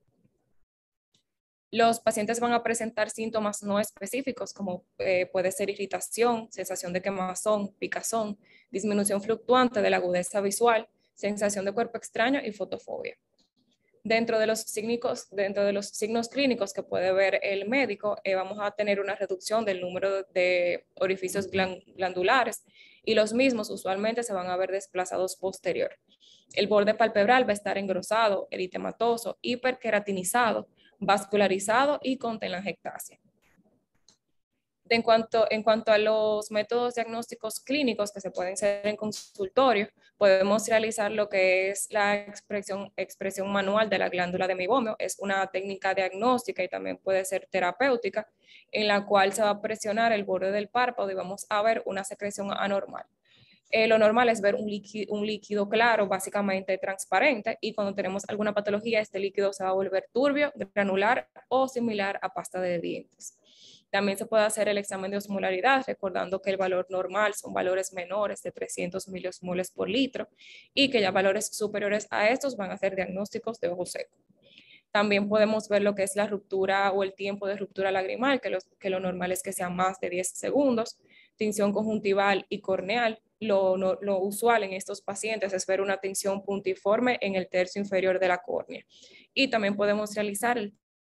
Los pacientes van a presentar síntomas no específicos como puede ser irritación, sensación de quemazón, picazón, disminución fluctuante de la agudeza visual, sensación de cuerpo extraño y fotofobia. Dentro de los signos clínicos que puede ver el médico, vamos a tener una reducción del número de orificios glandulares, y los mismos usualmente se van a ver desplazados posterior. El borde palpebral va a estar engrosado, eritematoso, hiperqueratinizado, vascularizado y con telangiectasia. En cuanto a los métodos diagnósticos clínicos que se pueden hacer en consultorio, podemos realizar lo que es la expresión manual de la glándula de meibomio. Es una técnica diagnóstica y también puede ser terapéutica, en la cual se va a presionar el borde del párpado y vamos a ver una secreción anormal. Lo normal es ver un líquido claro, básicamente transparente, y cuando tenemos alguna patología, este líquido se va a volver turbio, granular o similar a pasta de dientes. También se puede hacer el examen de osmolaridad, recordando que el valor normal son valores menores de 300 miliosmoles por litro, y que ya valores superiores a estos van a ser diagnósticos de ojo seco. También podemos ver lo que es la ruptura o el tiempo de ruptura lagrimal, que lo normal es que sea más de 10 segundos, tinción conjuntival y corneal. Lo usual en estos pacientes es ver una tinción puntiforme en el tercio inferior de la córnea. Y también podemos realizar el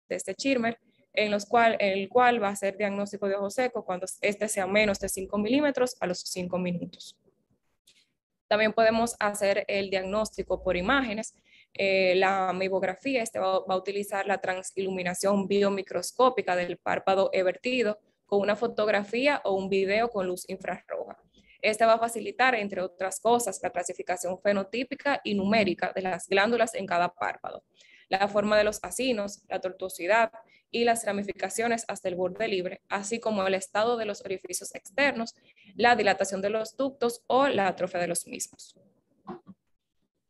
test de Schirmer, en el cual va a ser diagnóstico de ojo seco cuando este sea menos de 5 milímetros a los 5 minutos. También podemos hacer el diagnóstico por imágenes. La meibografía va a utilizar la transiluminación biomicroscópica del párpado evertido con una fotografía o un video con luz infrarroja. Esta va a facilitar, entre otras cosas, la clasificación fenotípica y numérica de las glándulas en cada párpado, la forma de los acinos, la tortuosidad y las ramificaciones hasta el borde libre, así como el estado de los orificios externos, la dilatación de los ductos o la atrofia de los mismos.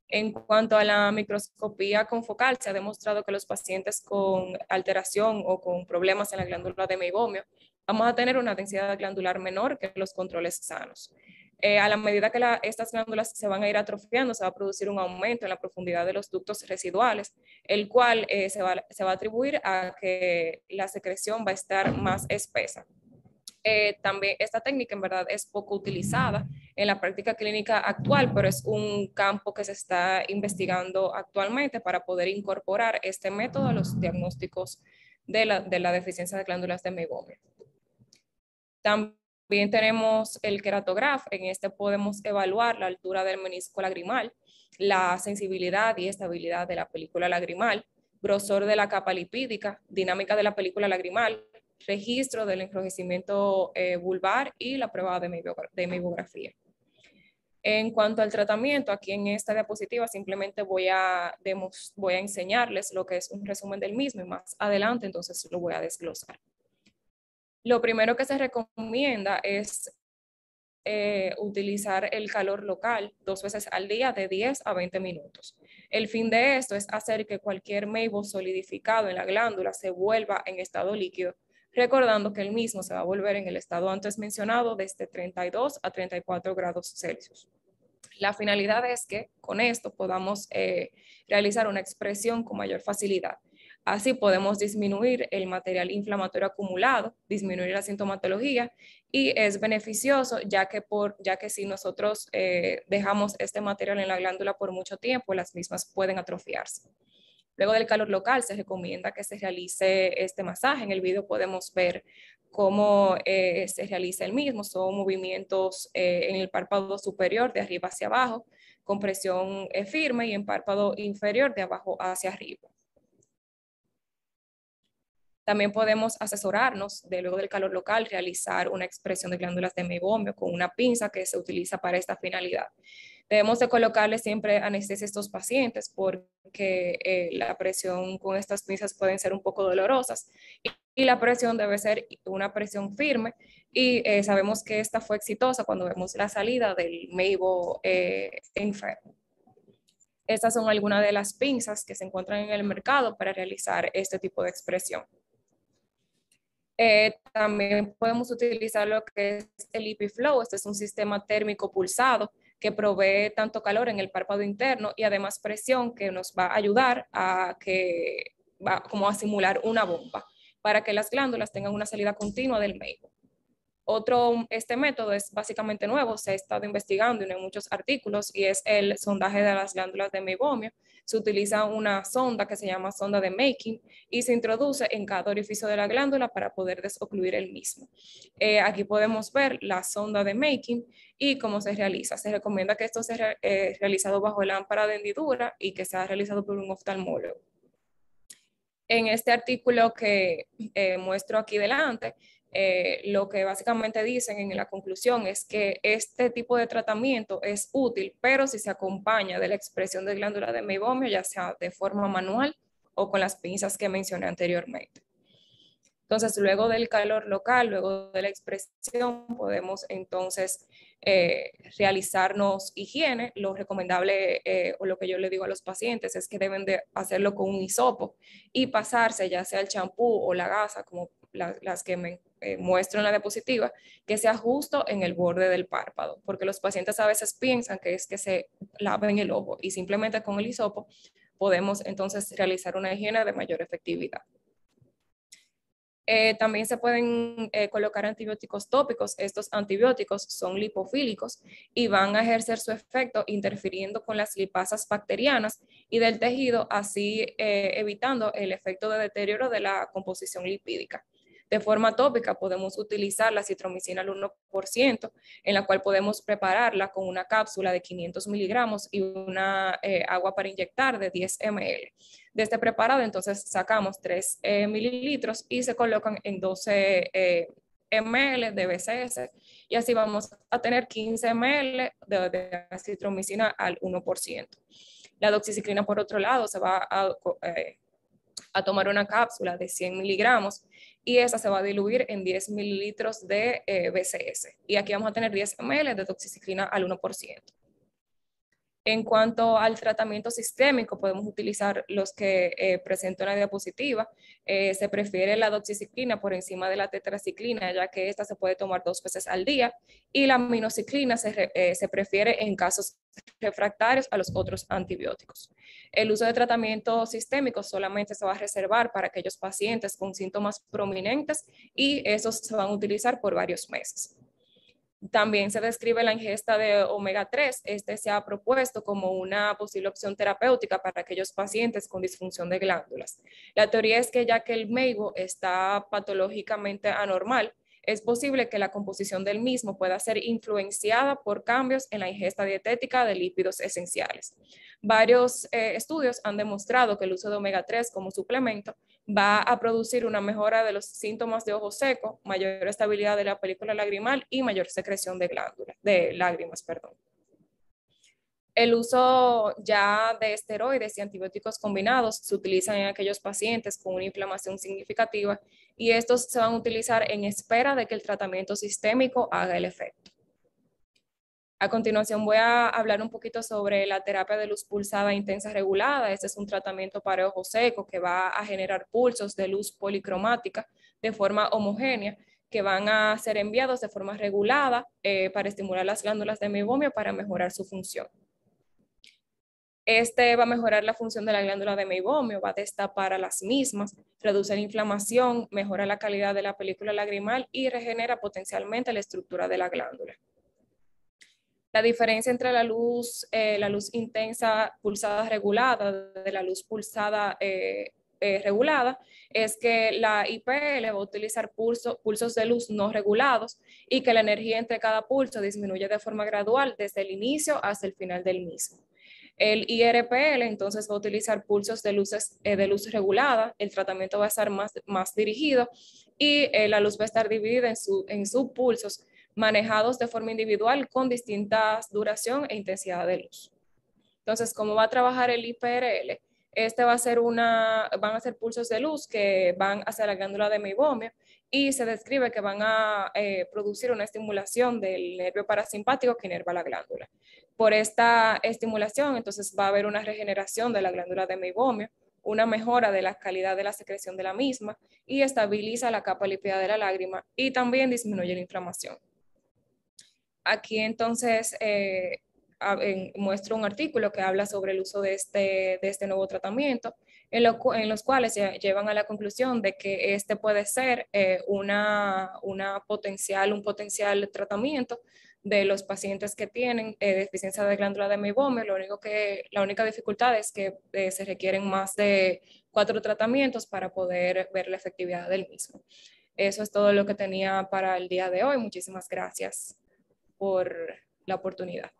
En cuanto a la microscopía confocal, se ha demostrado que los pacientes con alteración o con problemas en la glándula de meibomio vamos a tener una densidad glandular menor que los controles sanos. A la medida que estas glándulas se van a ir atrofiando, se va a producir un aumento en la profundidad de los ductos residuales, el cual se va a atribuir a que la secreción va a estar más espesa. También esta técnica en verdad es poco utilizada en la práctica clínica actual, pero es un campo que se está investigando actualmente para poder incorporar este método a los diagnósticos de la deficiencia de glándulas de meibomio. También tenemos el queratograph. En este podemos evaluar la altura del menisco lagrimal, la sensibilidad y estabilidad de la película lagrimal, grosor de la capa lipídica, dinámica de la película lagrimal, registro del enrojecimiento vulvar y la prueba de meibografía. En cuanto al tratamiento, aquí en esta diapositiva simplemente voy a enseñarles lo que es un resumen del mismo y más adelante entonces lo voy a desglosar. Lo primero que se recomienda es utilizar el calor local 2 veces al día de 10 a 20 minutos. El fin de esto es hacer que cualquier meibo solidificado en la glándula se vuelva en estado líquido, recordando que el mismo se va a volver en el estado antes mencionado desde 32 a 34 grados Celsius. La finalidad es que con esto podamos realizar una expresión con mayor facilidad. Así podemos disminuir el material inflamatorio acumulado, disminuir la sintomatología y es beneficioso ya que si nosotros dejamos este material en la glándula por mucho tiempo, las mismas pueden atrofiarse. Luego del calor local se recomienda que se realice este masaje. En el video podemos ver cómo se realiza el mismo. Son movimientos en el párpado superior de arriba hacia abajo, con presión firme, y en párpado inferior de abajo hacia arriba. También podemos asesorarnos luego del calor local, realizar una expresión de glándulas de meibomio con una pinza que se utiliza para esta finalidad. Debemos de colocarle siempre anestesia a estos pacientes porque la presión con estas pinzas pueden ser un poco dolorosas y la presión debe ser una presión firme y sabemos que esta fue exitosa cuando vemos la salida del meibo enfermo. Estas son algunas de las pinzas que se encuentran en el mercado para realizar este tipo de expresión. También podemos utilizar lo que es el EpiFlow. Este es un sistema térmico pulsado que provee tanto calor en el párpado interno y además presión que nos va a ayudar como a simular una bomba para que las glándulas tengan una salida continua del meibo. Este método es básicamente nuevo, se ha estado investigando y hay muchos artículos y es el sondaje de las glándulas de meibomio. Se utiliza una sonda que se llama sonda de Making y se introduce en cada orificio de la glándula para poder desocluir el mismo. Aquí podemos ver la sonda de Making y cómo se realiza. Se recomienda que esto sea realizado bajo lámpara de hendidura y que sea realizado por un oftalmólogo. En este artículo que muestro aquí delante, lo que básicamente dicen en la conclusión es que este tipo de tratamiento es útil, pero si se acompaña de la expresión de glándula de meibomio, ya sea de forma manual o con las pinzas que mencioné anteriormente. Entonces, luego del calor local, luego de la expresión, podemos entonces realizarnos higiene. Lo recomendable o lo que yo le digo a los pacientes es que deben de hacerlo con un hisopo y pasarse ya sea el champú o la gasa, como las que me muestro en la diapositiva, que sea justo en el borde del párpado, porque los pacientes a veces piensan que es que se laven el ojo y simplemente con el hisopo podemos entonces realizar una higiene de mayor efectividad. También se pueden colocar antibióticos tópicos. Estos antibióticos son lipofílicos y van a ejercer su efecto interfiriendo con las lipasas bacterianas y del tejido, así evitando el efecto de deterioro de la composición lipídica. De forma tópica podemos utilizar la citromicina al 1%, en la cual podemos prepararla con una cápsula de 500 miligramos y una agua para inyectar de 10 ml. De este preparado entonces sacamos 3 mililitros y se colocan en 12 ml de BCS y así vamos a tener 15 ml de citromicina al 1%. La doxiciclina, por otro lado, se va a tomar una cápsula de 100 miligramos y esa se va a diluir en 10 mililitros de BCS. Y aquí vamos a tener 10 ml de doxiciclina al 1%. En cuanto al tratamiento sistémico, podemos utilizar los que presento en la diapositiva. Se prefiere la doxiciclina por encima de la tetraciclina, ya que esta se puede tomar 2 veces al día, y la aminociclina se prefiere en casos refractarios a los otros antibióticos. El uso de tratamientos sistémicos solamente se va a reservar para aquellos pacientes con síntomas prominentes y esos se van a utilizar por varios meses. También se describe la ingesta de omega 3. Este se ha propuesto como una posible opción terapéutica para aquellos pacientes con disfunción de glándulas. La teoría es que ya que el MEIBO está patológicamente anormal, es posible que la composición del mismo pueda ser influenciada por cambios en la ingesta dietética de lípidos esenciales. Varios estudios han demostrado que el uso de omega 3 como suplemento va a producir una mejora de los síntomas de ojo seco, mayor estabilidad de la película lagrimal y mayor secreción de lágrimas. El uso ya de esteroides y antibióticos combinados se utilizan en aquellos pacientes con una inflamación significativa y estos se van a utilizar en espera de que el tratamiento sistémico haga el efecto. A continuación voy a hablar un poquito sobre la terapia de luz pulsada intensa regulada. Este es un tratamiento para ojo seco que va a generar pulsos de luz policromática de forma homogénea que van a ser enviados de forma regulada para estimular las glándulas de meibomio para mejorar su función. Este va a mejorar la función de la glándula de meibomio, va a destapar a las mismas, reduce la inflamación, mejora la calidad de la película lagrimal y regenera potencialmente la estructura de la glándula. La diferencia entre la luz intensa pulsada regulada de la luz pulsada regulada es que la IPL va a utilizar pulsos de luz no regulados y que la energía entre cada pulso disminuye de forma gradual desde el inicio hasta el final del mismo. El IRPL entonces va a utilizar pulsos de luz regulada, el tratamiento va a estar más dirigido y la luz va a estar dividida en subpulsos manejados de forma individual con distintas duración e intensidad de luz. Entonces, ¿cómo va a trabajar el IPRL? Van a ser pulsos de luz que van hacia la glándula de meibomio y se describe que van a producir una estimulación del nervio parasimpático que inerva la glándula. Por esta estimulación, entonces va a haber una regeneración de la glándula de meibomio, una mejora de la calidad de la secreción de la misma y estabiliza la capa lípida de la lágrima y también disminuye la inflamación. Aquí entonces muestro un artículo que habla sobre el uso de este nuevo tratamiento, en los cuales llevan a la conclusión de que este puede ser un potencial tratamiento de los pacientes que tienen deficiencia de glándula de meibomio. La única dificultad es que se requieren más de 4 tratamientos para poder ver la efectividad del mismo. Eso es todo lo que tenía para el día de hoy. Muchísimas gracias por la oportunidad.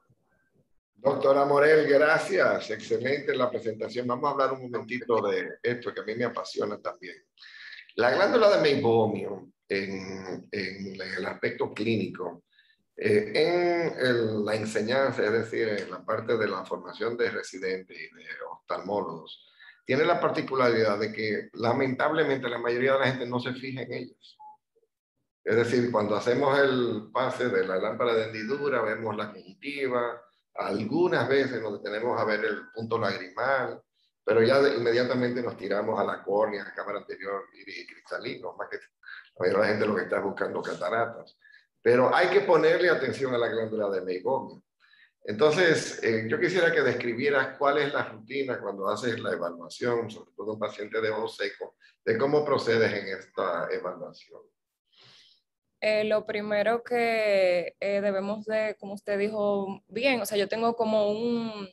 Doctora Morel, gracias. Excelente la presentación. Vamos a hablar un momentito de esto que a mí me apasiona también. La glándula de meibomio en el aspecto clínico, en la enseñanza, es decir, en la parte de la formación de residentes y de oftalmólogos, tiene la particularidad de que lamentablemente la mayoría de la gente no se fija en ellos. Es decir, cuando hacemos el pase de la lámpara de hendidura, vemos la conjuntiva, algunas veces nos detenemos a ver el punto lagrimal, pero ya inmediatamente nos tiramos a la córnea, a la cámara anterior y cristalino, más que la mayoría de la gente lo que está buscando cataratas. Pero hay que ponerle atención a la glándula de meibomio. Entonces, yo quisiera que describieras cuál es la rutina cuando haces la evaluación, sobre todo un paciente de ojo seco, de cómo procedes en esta evaluación. Lo primero que debemos de, como usted dijo bien, o sea, yo tengo como un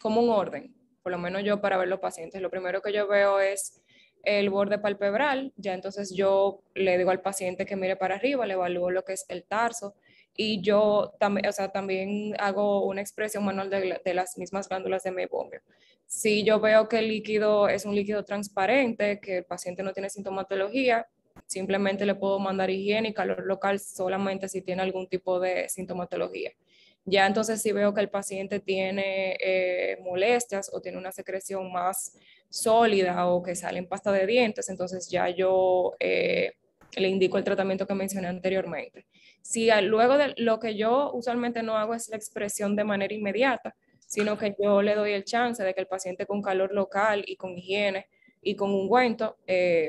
orden, por lo menos yo para ver los pacientes. Lo primero que yo veo es el borde palpebral, ya entonces yo le digo al paciente que mire para arriba, le evalúo lo que es el tarso y yo también, o sea, también hago una expresión manual de las mismas glándulas de meibomio. Si yo veo que el líquido es un líquido transparente, que el paciente no tiene sintomatología, simplemente le puedo mandar higiene y calor local solamente si tiene algún tipo de sintomatología. Ya entonces si veo que el paciente tiene molestias o tiene una secreción más sólida o que sale en pasta de dientes, entonces ya yo le indico el tratamiento que mencioné anteriormente. Si luego de lo que yo usualmente no hago es la expresión de manera inmediata, sino que yo le doy el chance de que el paciente con calor local y con higiene y con ungüento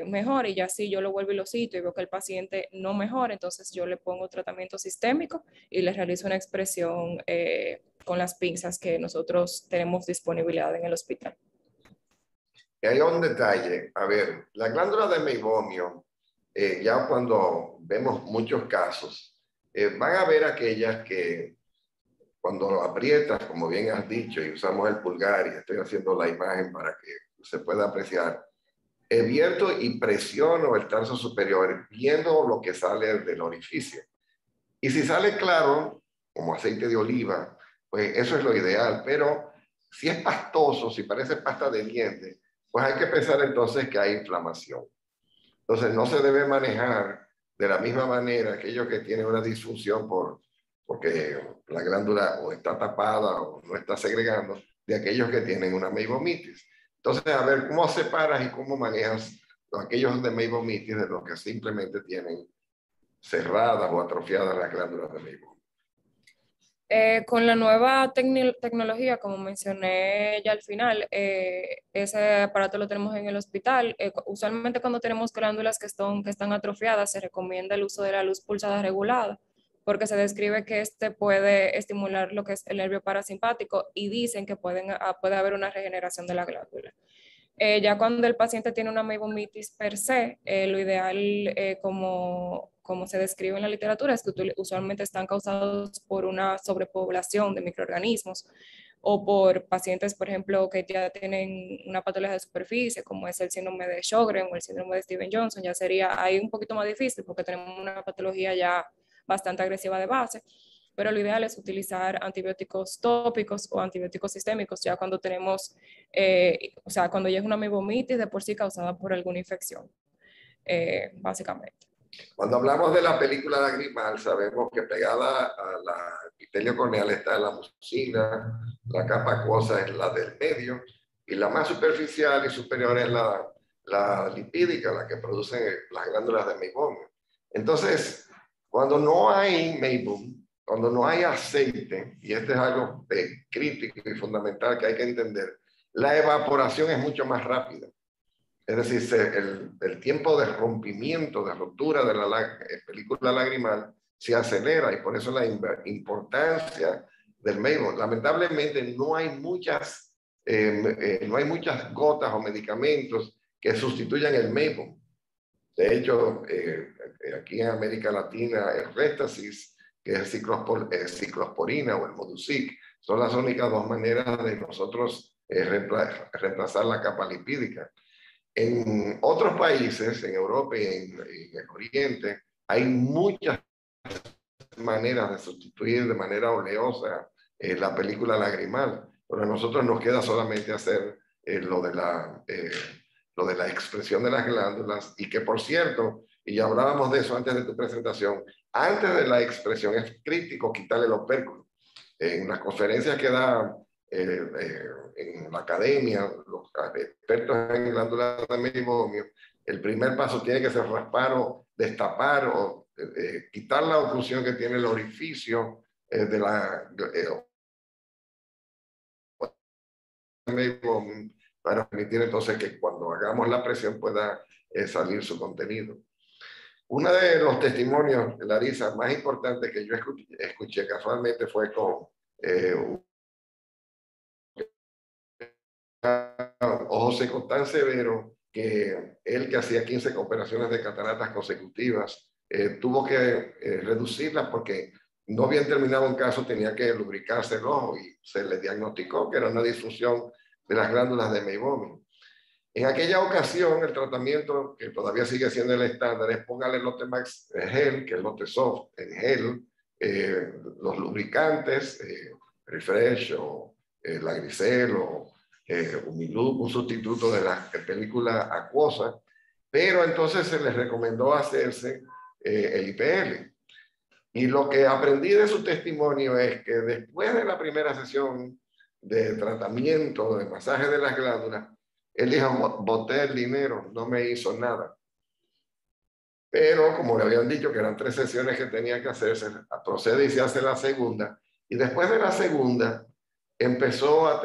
mejor, y ya si yo lo vuelvo y lo cito y veo que el paciente no mejora, entonces yo le pongo tratamiento sistémico y le realizo una expresión las pinzas que nosotros tenemos disponibilidad en el hospital. Y hay un detalle. A ver, la glándula de meibomio, ya cuando vemos muchos casos, van a ver aquellas que cuando lo aprietas, como bien has dicho, y usamos el pulgar, y estoy haciendo la imagen para que se pueda apreciar, vierto y presiono el tarso superior viendo lo que sale del orificio. Y si sale claro, como aceite de oliva, pues eso es lo ideal. Pero si es pastoso, si parece pasta de dientes, pues hay que pensar entonces que hay inflamación. Entonces no se debe manejar de la misma manera aquellos que tienen una disfunción porque la glándula o está tapada o no está segregando, de aquellos que tienen una meibomitis. Entonces, a ver, ¿cómo separas y cómo manejas aquellos de meibomitis de los que simplemente tienen cerradas o atrofiadas las glándulas de meibomio? Con la nueva tecnología, como mencioné ya al final, ese aparato lo tenemos en el hospital. Usualmente cuando tenemos glándulas que están atrofiadas, se recomienda el uso de la luz pulsada regulada, porque se describe que este puede estimular lo que es el nervio parasimpático y dicen que puede haber una regeneración de la glándula. Ya cuando el paciente tiene una meibomitis per se, lo ideal, como se describe en la literatura, es que usualmente están causados por una sobrepoblación de microorganismos o por pacientes, por ejemplo, que ya tienen una patología de superficie, como es el síndrome de Sjögren o el síndrome de Steven-Johnson. Ya sería ahí un poquito más difícil porque tenemos una patología ya bastante agresiva de base. Pero lo ideal es utilizar antibióticos tópicos o antibióticos sistémicos ya cuando tenemos, o sea, cuando ya es una meibomitis de por sí causada por alguna infección, básicamente. Cuando hablamos de la película lagrimal, sabemos que pegada a la epitelio corneal está la mucina, la capa acuosa es la del medio, y la más superficial y superior es la lipídica, la que producen las glándulas de meibomio. Entonces, cuando no hay meibum, cuando no hay aceite, y esto es algo crítico y fundamental que hay que entender, la evaporación es mucho más rápida. Es decir, el tiempo de rompimiento, de ruptura de la película lagrimal se acelera, y por eso la importancia del meibom. Lamentablemente no hay muchas gotas o medicamentos que sustituyan el meibom. De hecho, aquí en América Latina, el Restasis, que es ciclosporina o el Modusic, son las únicas dos maneras de nosotros reemplazar la capa lipídica. En otros países, en Europa y en el Oriente, hay muchas maneras de sustituir de manera oleosa la película lagrimal, pero a nosotros nos queda solamente hacer lo de la expresión de las glándulas, y que, por cierto, y ya hablábamos de eso antes de tu presentación, antes de la expresión es crítico quitarle el opérculo. En las conferencias que da en la academia, los expertos en glándulas de meibomio, el primer paso tiene que ser raspar o destapar o quitar la oclusión que tiene el orificio de la meibomio, para permitir entonces que cuando hagamos la presión pueda salir su contenido. Uno de los testimonios, Larisa, más importantes que yo escuché casualmente fue con ojo seco tan severo que él, que hacía 15 operaciones de cataratas consecutivas, tuvo que reducirlas porque no habían terminado un caso, tenía que lubricarse el ojo, y se le diagnosticó que era una disfunción de las glándulas de meibomio. En aquella ocasión, el tratamiento, que todavía sigue siendo el estándar, es póngale Lotemax gel, que es Lotesoft en gel, los lubricantes, Refresh o Lagrisel o Umilub, un sustituto de la película acuosa, pero entonces se les recomendó hacerse el IPL. Y lo que aprendí de su testimonio es que después de la primera sesión de tratamiento, de masaje de las glándulas, él dijo: boté el dinero, no me hizo nada. Pero como le habían dicho que eran 3 sesiones que tenía que hacerse, procede y se hace la segunda. Y después de la segunda, empezó a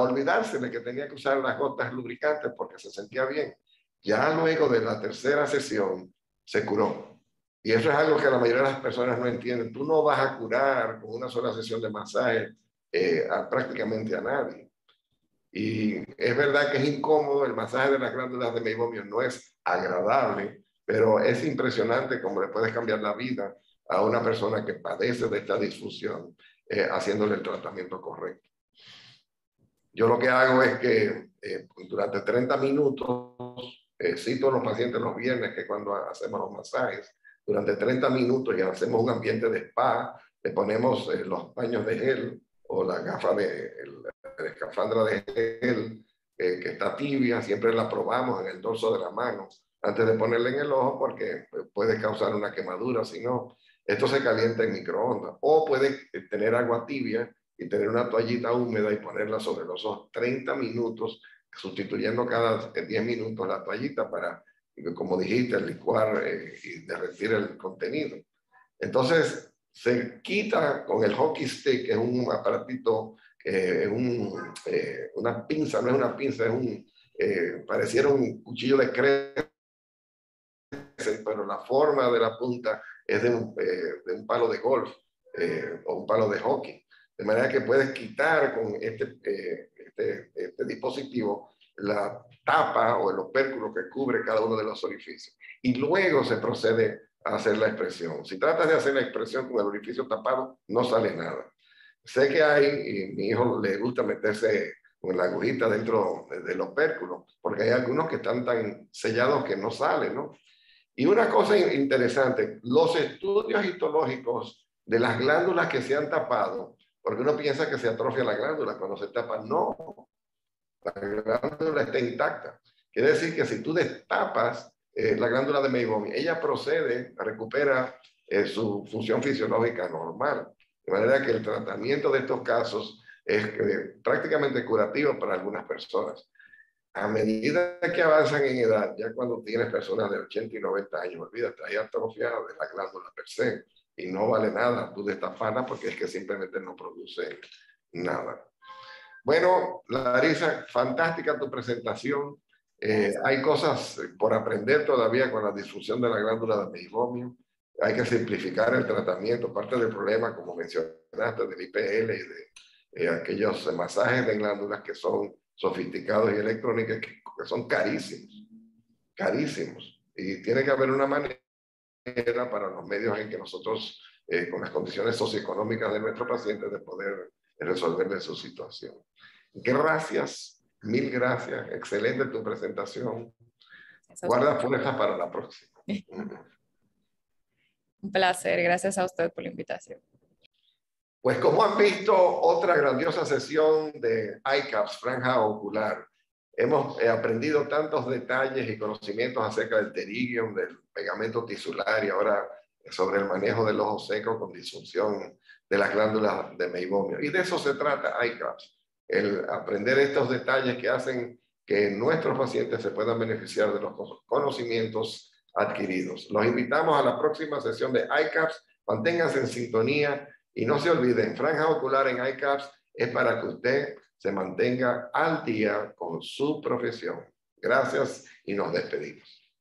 olvidarse de que tenía que usar las gotas lubricantes porque se sentía bien. Ya luego de la tercera sesión, se curó. Y eso es algo que la mayoría de las personas no entienden. Tú no vas a curar con una sola sesión de masaje prácticamente a nadie. Y es verdad que es incómodo, el masaje de las glándulas de meibomio no es agradable, pero es impresionante cómo le puedes cambiar la vida a una persona que padece de esta disfunción haciéndole el tratamiento correcto. Yo lo que hago es que durante 30 minutos, cito a los pacientes los viernes, que cuando hacemos los masajes, durante 30 minutos ya hacemos un ambiente de spa, le ponemos los paños de gel o la gafa la escafandra de gel que está tibia, siempre la probamos en el dorso de la mano antes de ponerla en el ojo porque puede causar una quemadura, si no, esto se calienta en microondas. O puede tener agua tibia y tener una toallita húmeda y ponerla sobre los ojos 30 minutos, sustituyendo cada 10 minutos la toallita para, como dijiste, licuar y derretir el contenido. Entonces, se quita con el hockey stick, que es un aparatito, una pinza, no es una pinza, pareciera un cuchillo de crece, pero la forma de la punta es de un palo de golf o un palo de hockey. De manera que puedes quitar con este dispositivo la tapa o el opérculo que cubre cada uno de los orificios. Y luego se procede a hacer la expresión. Si tratas de hacer la expresión con el orificio tapado, no sale nada. Sé que y mi hijo le gusta meterse con la agujita dentro del opérculo, porque hay algunos que están tan sellados que no salen, ¿no? Y una cosa interesante, los estudios histológicos de las glándulas que se han tapado, porque uno piensa que se atrofia la glándula cuando se tapa, no, la glándula está intacta. Quiere decir que si tú destapas la glándula de meibomio, ella recupera su función fisiológica normal. De manera que el tratamiento de estos casos es prácticamente curativo para algunas personas. A medida que avanzan en edad, ya cuando tienes personas de 80 y 90 años, olvídate, hay atrofia de la glándula per se y no vale nada tú destaparla porque es que simplemente no produce nada. Bueno, Larisa, fantástica tu presentación. Hay cosas por aprender todavía con la disfunción de la glándula de meibomio. Hay que simplificar el tratamiento. Parte del problema, como mencionaste, del IPL y de aquellos masajes de glándulas que son sofisticados y electrónicos que son carísimos, carísimos. Y tiene que haber una manera para los medios en que nosotros, con las condiciones socioeconómicas de nuestros pacientes, de poder resolverle su situación. Gracias, mil gracias. Excelente tu presentación. Guarda fuerzas para la próxima. Un placer, gracias a usted por la invitación. Pues como han visto, otra grandiosa sesión de ICAPS, franja ocular. Hemos aprendido tantos detalles y conocimientos acerca del pterygium, del pegamento tisular y ahora sobre el manejo del ojo seco con disfunción de las glándulas de meibomio. Y de eso se trata ICAPS, el aprender estos detalles que hacen que nuestros pacientes se puedan beneficiar de los conocimientos adquiridos. Los invitamos a la próxima sesión de ICAPS. Manténganse en sintonía y no se olviden, franja ocular en ICAPS es para que usted se mantenga al día con su profesión. Gracias y nos despedimos.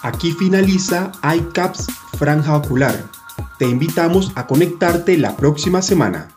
Aquí finaliza ICAPS Franja Ocular. Te invitamos a conectarte la próxima semana.